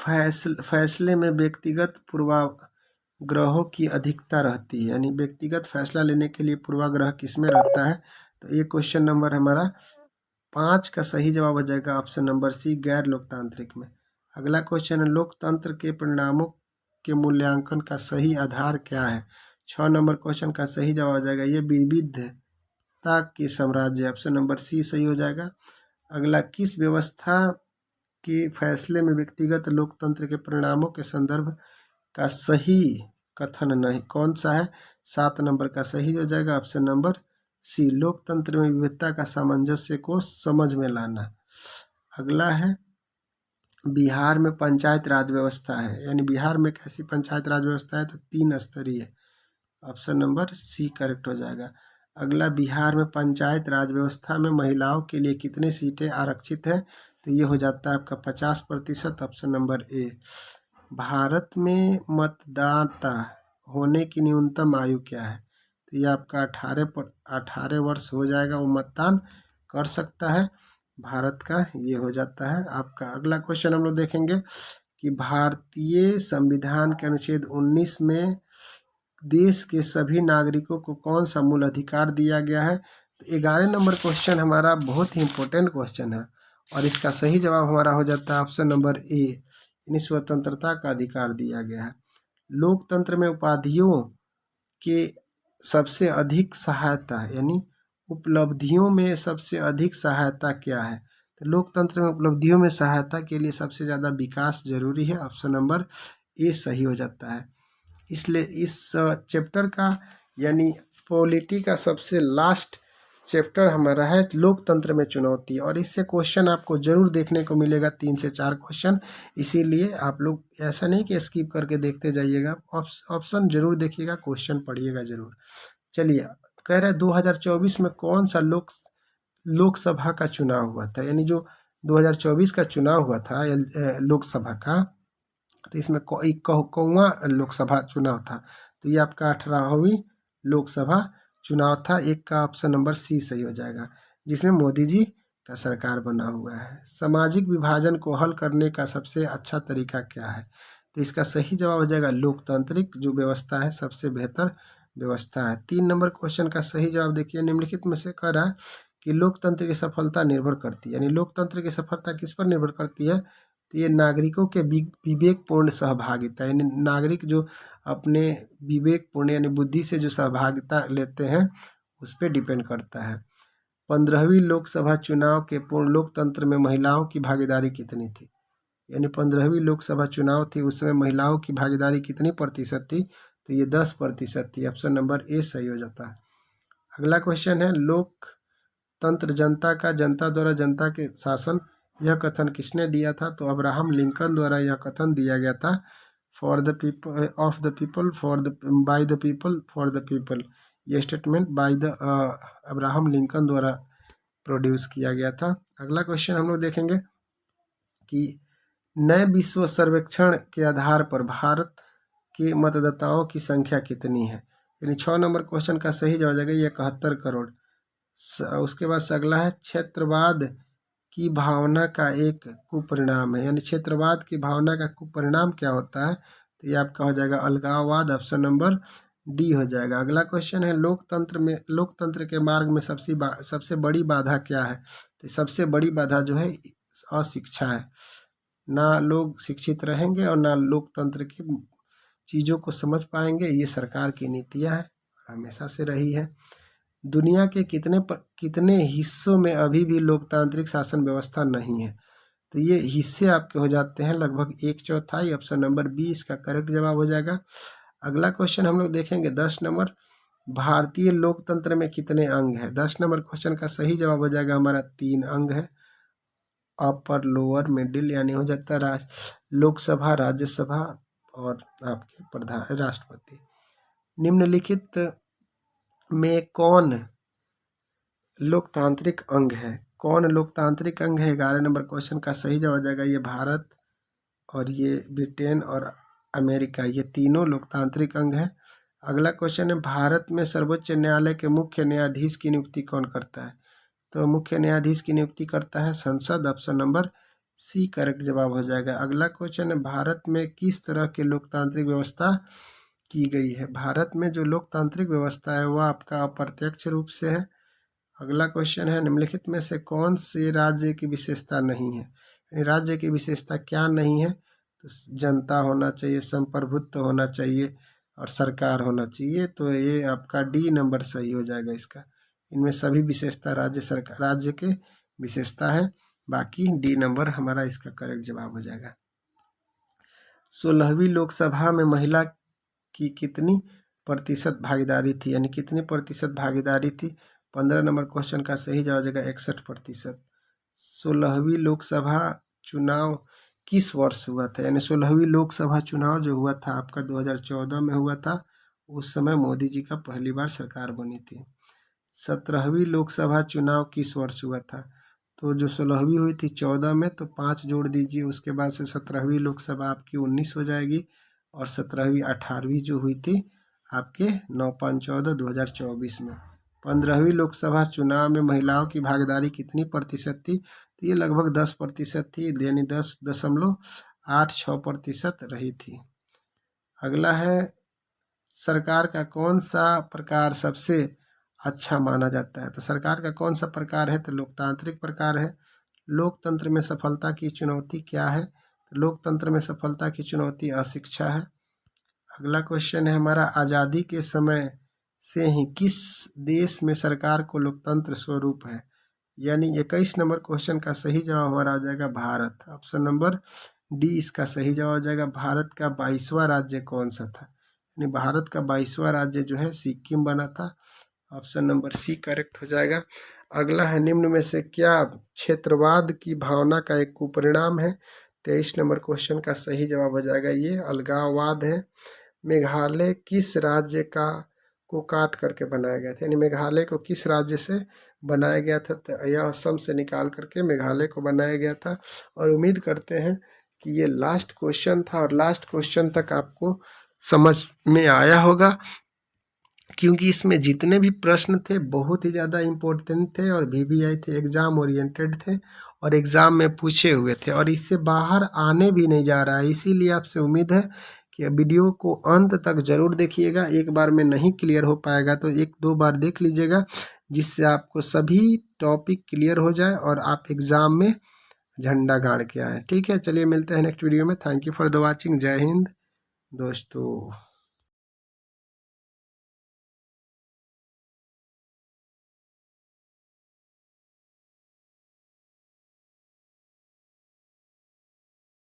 फैसले में व्यक्तिगत पूर्वाग्रहों की अधिकता रहती है, यानी व्यक्तिगत फैसला लेने के लिए पूर्वाग्रह किसमें रहता है, तो ये क्वेश्चन नंबर हमारा 5 का सही जवाब हो जाएगा। ऑप्शन नंबर सी गैर लोकतांत्रिक में। अगला क्वेश्चन है लोकतंत्र के परिणामों के मूल्यांकन का सही आधार क्या है। 6 नंबर क्वेश्चन का सही जवाब हो जाएगा ये विविधता के साम्राज्य। ऑप्शन नंबर सी सही हो जाएगा। अगला किस व्यवस्था के फैसले में व्यक्तिगत लोकतंत्र के परिणामों के संदर्भ का सही कथन नहीं, कौन सा है, 7 नंबर का सही हो जाएगा। ऑप्शन नंबर सी लोकतंत्र में विविधता का सामंजस्य को समझ में लाना। अगला है बिहार में पंचायत राज व्यवस्था है, यानी बिहार में कैसी पंचायत राज व्यवस्था है, तो 3 स्तरीय। ऑप्शन नंबर सी करेक्ट हो जाएगा। अगला बिहार में पंचायत राज व्यवस्था में महिलाओं के लिए कितनी सीटें आरक्षित है, तो ये हो जाता है आपका 50%। Option number A. भारत में मतदाता होने की न्यूनतम आयु क्या है, तो ये आपका 18 वर्ष हो जाएगा, वो मतदान कर सकता है। भारत का ये हो जाता है आपका। अगला क्वेश्चन हम लोग देखेंगे कि भारतीय संविधान के अनुच्छेद 19 में देश के सभी नागरिकों को कौन सा मूल अधिकार दिया गया है, तो 11 नंबर क्वेश्चन हमारा बहुत ही इम्पोर्टेंट क्वेश्चन है और इसका सही जवाब हमारा हो जाता है ऑप्शन नंबर ए, यानी स्वतंत्रता का अधिकार दिया गया है। लोकतंत्र में उपाधियों के सबसे अधिक सहायता, यानी उपलब्धियों में सबसे अधिक सहायता क्या है, तो लोकतंत्र में उपलब्धियों में सहायता के लिए सबसे ज़्यादा विकास जरूरी है। ऑप्शन नंबर ए सही हो जाता है। इसलिए इस चैप्टर का यानी पॉलिटी का सबसे लास्ट चैप्टर हमारा है लोकतंत्र में चुनौती, और इससे क्वेश्चन आपको जरूर देखने को मिलेगा 3 से 4 क्वेश्चन। इसीलिए आप लोग ऐसा नहीं कि स्किप करके देखते जाइएगा, ऑप्शन जरूर देखिएगा, क्वेश्चन पढ़िएगा जरूर। चलिए कह रहे हैं 2024 में कौन सा लोकसभा का चुनाव हुआ था, यानी जो 2024 का चुनाव हुआ था लोकसभा का, तो इसमें कौवा लोकसभा चुनाव था, तो ये आपका 18वीं लोकसभा चुनाव था। 1 का ऑप्शन नंबर सी सही हो जाएगा, जिसमें मोदी जी का सरकार बना हुआ है। सामाजिक विभाजन को हल करने का सबसे अच्छा तरीका क्या है, तो इसका सही जवाब हो जाएगा लोकतांत्रिक जो व्यवस्था है सबसे बेहतर व्यवस्था है। 3 नंबर क्वेश्चन का सही जवाब देखिए निम्नलिखित में से कह रहा है कि लोकतंत्र की सफलता निर्भर करती है, यानी लोकतंत्र की सफलता किस पर निर्भर करती है, तो ये नागरिकों के विवेकपूर्ण सहभागिता, यानी नागरिक जो अपने विवेकपूर्ण यानी बुद्धि से जो सहभागिता लेते हैं उस पर डिपेंड करता है। 15वीं लोकसभा चुनाव के पूर्ण लोकतंत्र में महिलाओं की भागीदारी कितनी थी, यानी 15वीं लोकसभा चुनाव थी, उस समय महिलाओं की भागीदारी कितनी प्रतिशत थी? तो ये 10% थी। ऑप्शन नंबर ए सही हो जाता है। अगला क्वेश्चन है, लोकतंत्र जनता का, जनता द्वारा जनता के शासन, यह कथन किसने दिया था? तो अब्राहम लिंकन द्वारा यह कथन दिया गया था। For the people, of the people, by the people, for the people. यह statement by the Abraham Lincoln द्वारा प्रोड्यूस किया गया था। अगला क्वेश्चन हम लोग देखेंगे कि नए विश्व सर्वेक्षण के आधार पर भारत के मतदाताओं की संख्या कितनी है? यानी 6 नंबर क्वेश्चन का सही जवाब आ जाएगा 71 करोड़। उसके बाद से अगला है, क्षेत्रवाद की भावना का एक कुपरिणाम है। यानी क्षेत्रवाद की भावना का कुपरिणाम क्या होता है? तो ये आपका हो जाएगा अलगाववाद। ऑप्शन नंबर डी हो जाएगा। अगला क्वेश्चन है, लोकतंत्र के मार्ग में सबसे बड़ी बाधा क्या है? तो सबसे बड़ी बाधा जो है अशिक्षा है। ना लोग शिक्षित रहेंगे और ना लोकतंत्र की चीज़ों को समझ पाएंगे। ये सरकार की नीतियाँ हैं, हमेशा से रही है। दुनिया के कितने हिस्सों में अभी भी लोकतांत्रिक शासन व्यवस्था नहीं है? तो ये हिस्से आपके हो जाते हैं लगभग 1/4। ऑप्शन नंबर बी इसका करेक्ट जवाब हो जाएगा। अगला क्वेश्चन हम लोग देखेंगे 10 नंबर, भारतीय लोकतंत्र में कितने अंग है? 10 नंबर क्वेश्चन का सही जवाब हो जाएगा हमारा 3 अंग है। अपर, लोअर, मिडिल, यानी हो जाता है लोकसभा, राज्यसभा और आपके प्रधान राष्ट्रपति। निम्नलिखित में कौन लोकतांत्रिक अंग है? कौन लोकतांत्रिक अंग है? 11 नंबर क्वेश्चन का सही जवाब आ जाएगा ये भारत और ये ब्रिटेन और अमेरिका, ये तीनों लोकतांत्रिक अंग है। अगला क्वेश्चन है, भारत में सर्वोच्च न्यायालय के मुख्य न्यायाधीश की नियुक्ति कौन करता है? तो मुख्य न्यायाधीश की नियुक्ति करता है संसद। ऑप्शन नंबर सी करेक्ट जवाब हो जाएगा। अगला क्वेश्चन है, भारत में किस तरह की लोकतांत्रिक व्यवस्था की गई है? भारत में जो लोकतांत्रिक व्यवस्था है वह आपका अप्रत्यक्ष रूप से है। अगला क्वेश्चन है, निम्नलिखित में से कौन से राज्य की विशेषता नहीं है? यानी राज्य की विशेषता क्या नहीं है? तो जनता होना चाहिए, संप्रभुत्व होना चाहिए और सरकार होना चाहिए। तो ये आपका डी नंबर सही हो जाएगा इसका। इनमें सभी विशेषता राज्य के विशेषता है, बाकी डी नंबर हमारा इसका करेक्ट जवाब हो जाएगा। 16वीं लोकसभा में महिला की कितनी प्रतिशत भागीदारी थी? यानी कितनी प्रतिशत भागीदारी थी? 15 नंबर क्वेश्चन का सही जवाब हो जाएगा 61%। 16वीं लोकसभा चुनाव किस वर्ष हुआ था? यानी 16वीं लोकसभा चुनाव जो हुआ था आपका 2014 में हुआ था। उस समय मोदी जी का पहली बार सरकार बनी थी। 17वीं लोकसभा चुनाव किस वर्ष हुआ था? तो जो 16वीं हुई थी 14 में, तो 5 जोड़ दीजिए, उसके बाद से 17वीं लोकसभा आपकी 19 हो जाएगी और 17वीं 18वीं जो हुई थी आपके 9/5/14 2024 में। 15वीं लोकसभा चुनाव में महिलाओं की भागीदारी कितनी प्रतिशत थी? तो ये लगभग 10% थी, यानी 10.86% रही थी। अगला है, सरकार का कौन सा प्रकार सबसे अच्छा माना जाता है? तो सरकार का कौन सा प्रकार है? तो लोकतांत्रिक प्रकार है। लोकतंत्र में सफलता की चुनौती क्या है? तो लोकतंत्र में सफलता की चुनौती अशिक्षा है। अगला क्वेश्चन है हमारा, आज़ादी के समय से ही किस देश में सरकार को लोकतंत्र स्वरूप है? यानी 21 नंबर क्वेश्चन का सही जवाब हमारा आ जाएगा भारत। ऑप्शन नंबर डी इसका सही जवाब आ जाएगा। भारत का 22वां राज्य कौन सा था? यानी भारत का 22वां राज्य जो है सिक्किम बना था। ऑप्शन नंबर सी करेक्ट हो जाएगा। अगला है, निम्न में से क्या क्षेत्रवाद की भावना का एक कुपरिणाम है? 23 नंबर क्वेश्चन का सही जवाब हो जाएगा ये अलगाववाद है। मेघालय किस राज्य को काट करके बनाया गया था? यानी मेघालय को किस राज्य से बनाया गया था? तो यह असम से निकाल करके मेघालय को बनाया गया था। और उम्मीद करते हैं कि ये लास्ट क्वेश्चन था और लास्ट क्वेश्चन तक आपको समझ में आया होगा, क्योंकि इसमें जितने भी प्रश्न थे बहुत ही ज़्यादा इम्पोर्टेंट थे और VVI थे, एग्ज़ाम ओरिएंटेड थे और एग्ज़ाम में पूछे हुए थे और इससे बाहर आने भी नहीं जा रहा है। इसीलिए आपसे उम्मीद है कि वीडियो को अंत तक ज़रूर देखिएगा। एक बार में नहीं क्लियर हो पाएगा तो 1-2 बार देख लीजिएगा, जिससे आपको सभी टॉपिक क्लियर हो जाए और आप एग्ज़ाम में झंडा गाड़ के आए। ठीक है, चलिए मिलते हैं नेक्स्ट वीडियो में। Thank you for the watching. जय हिंद दोस्तों।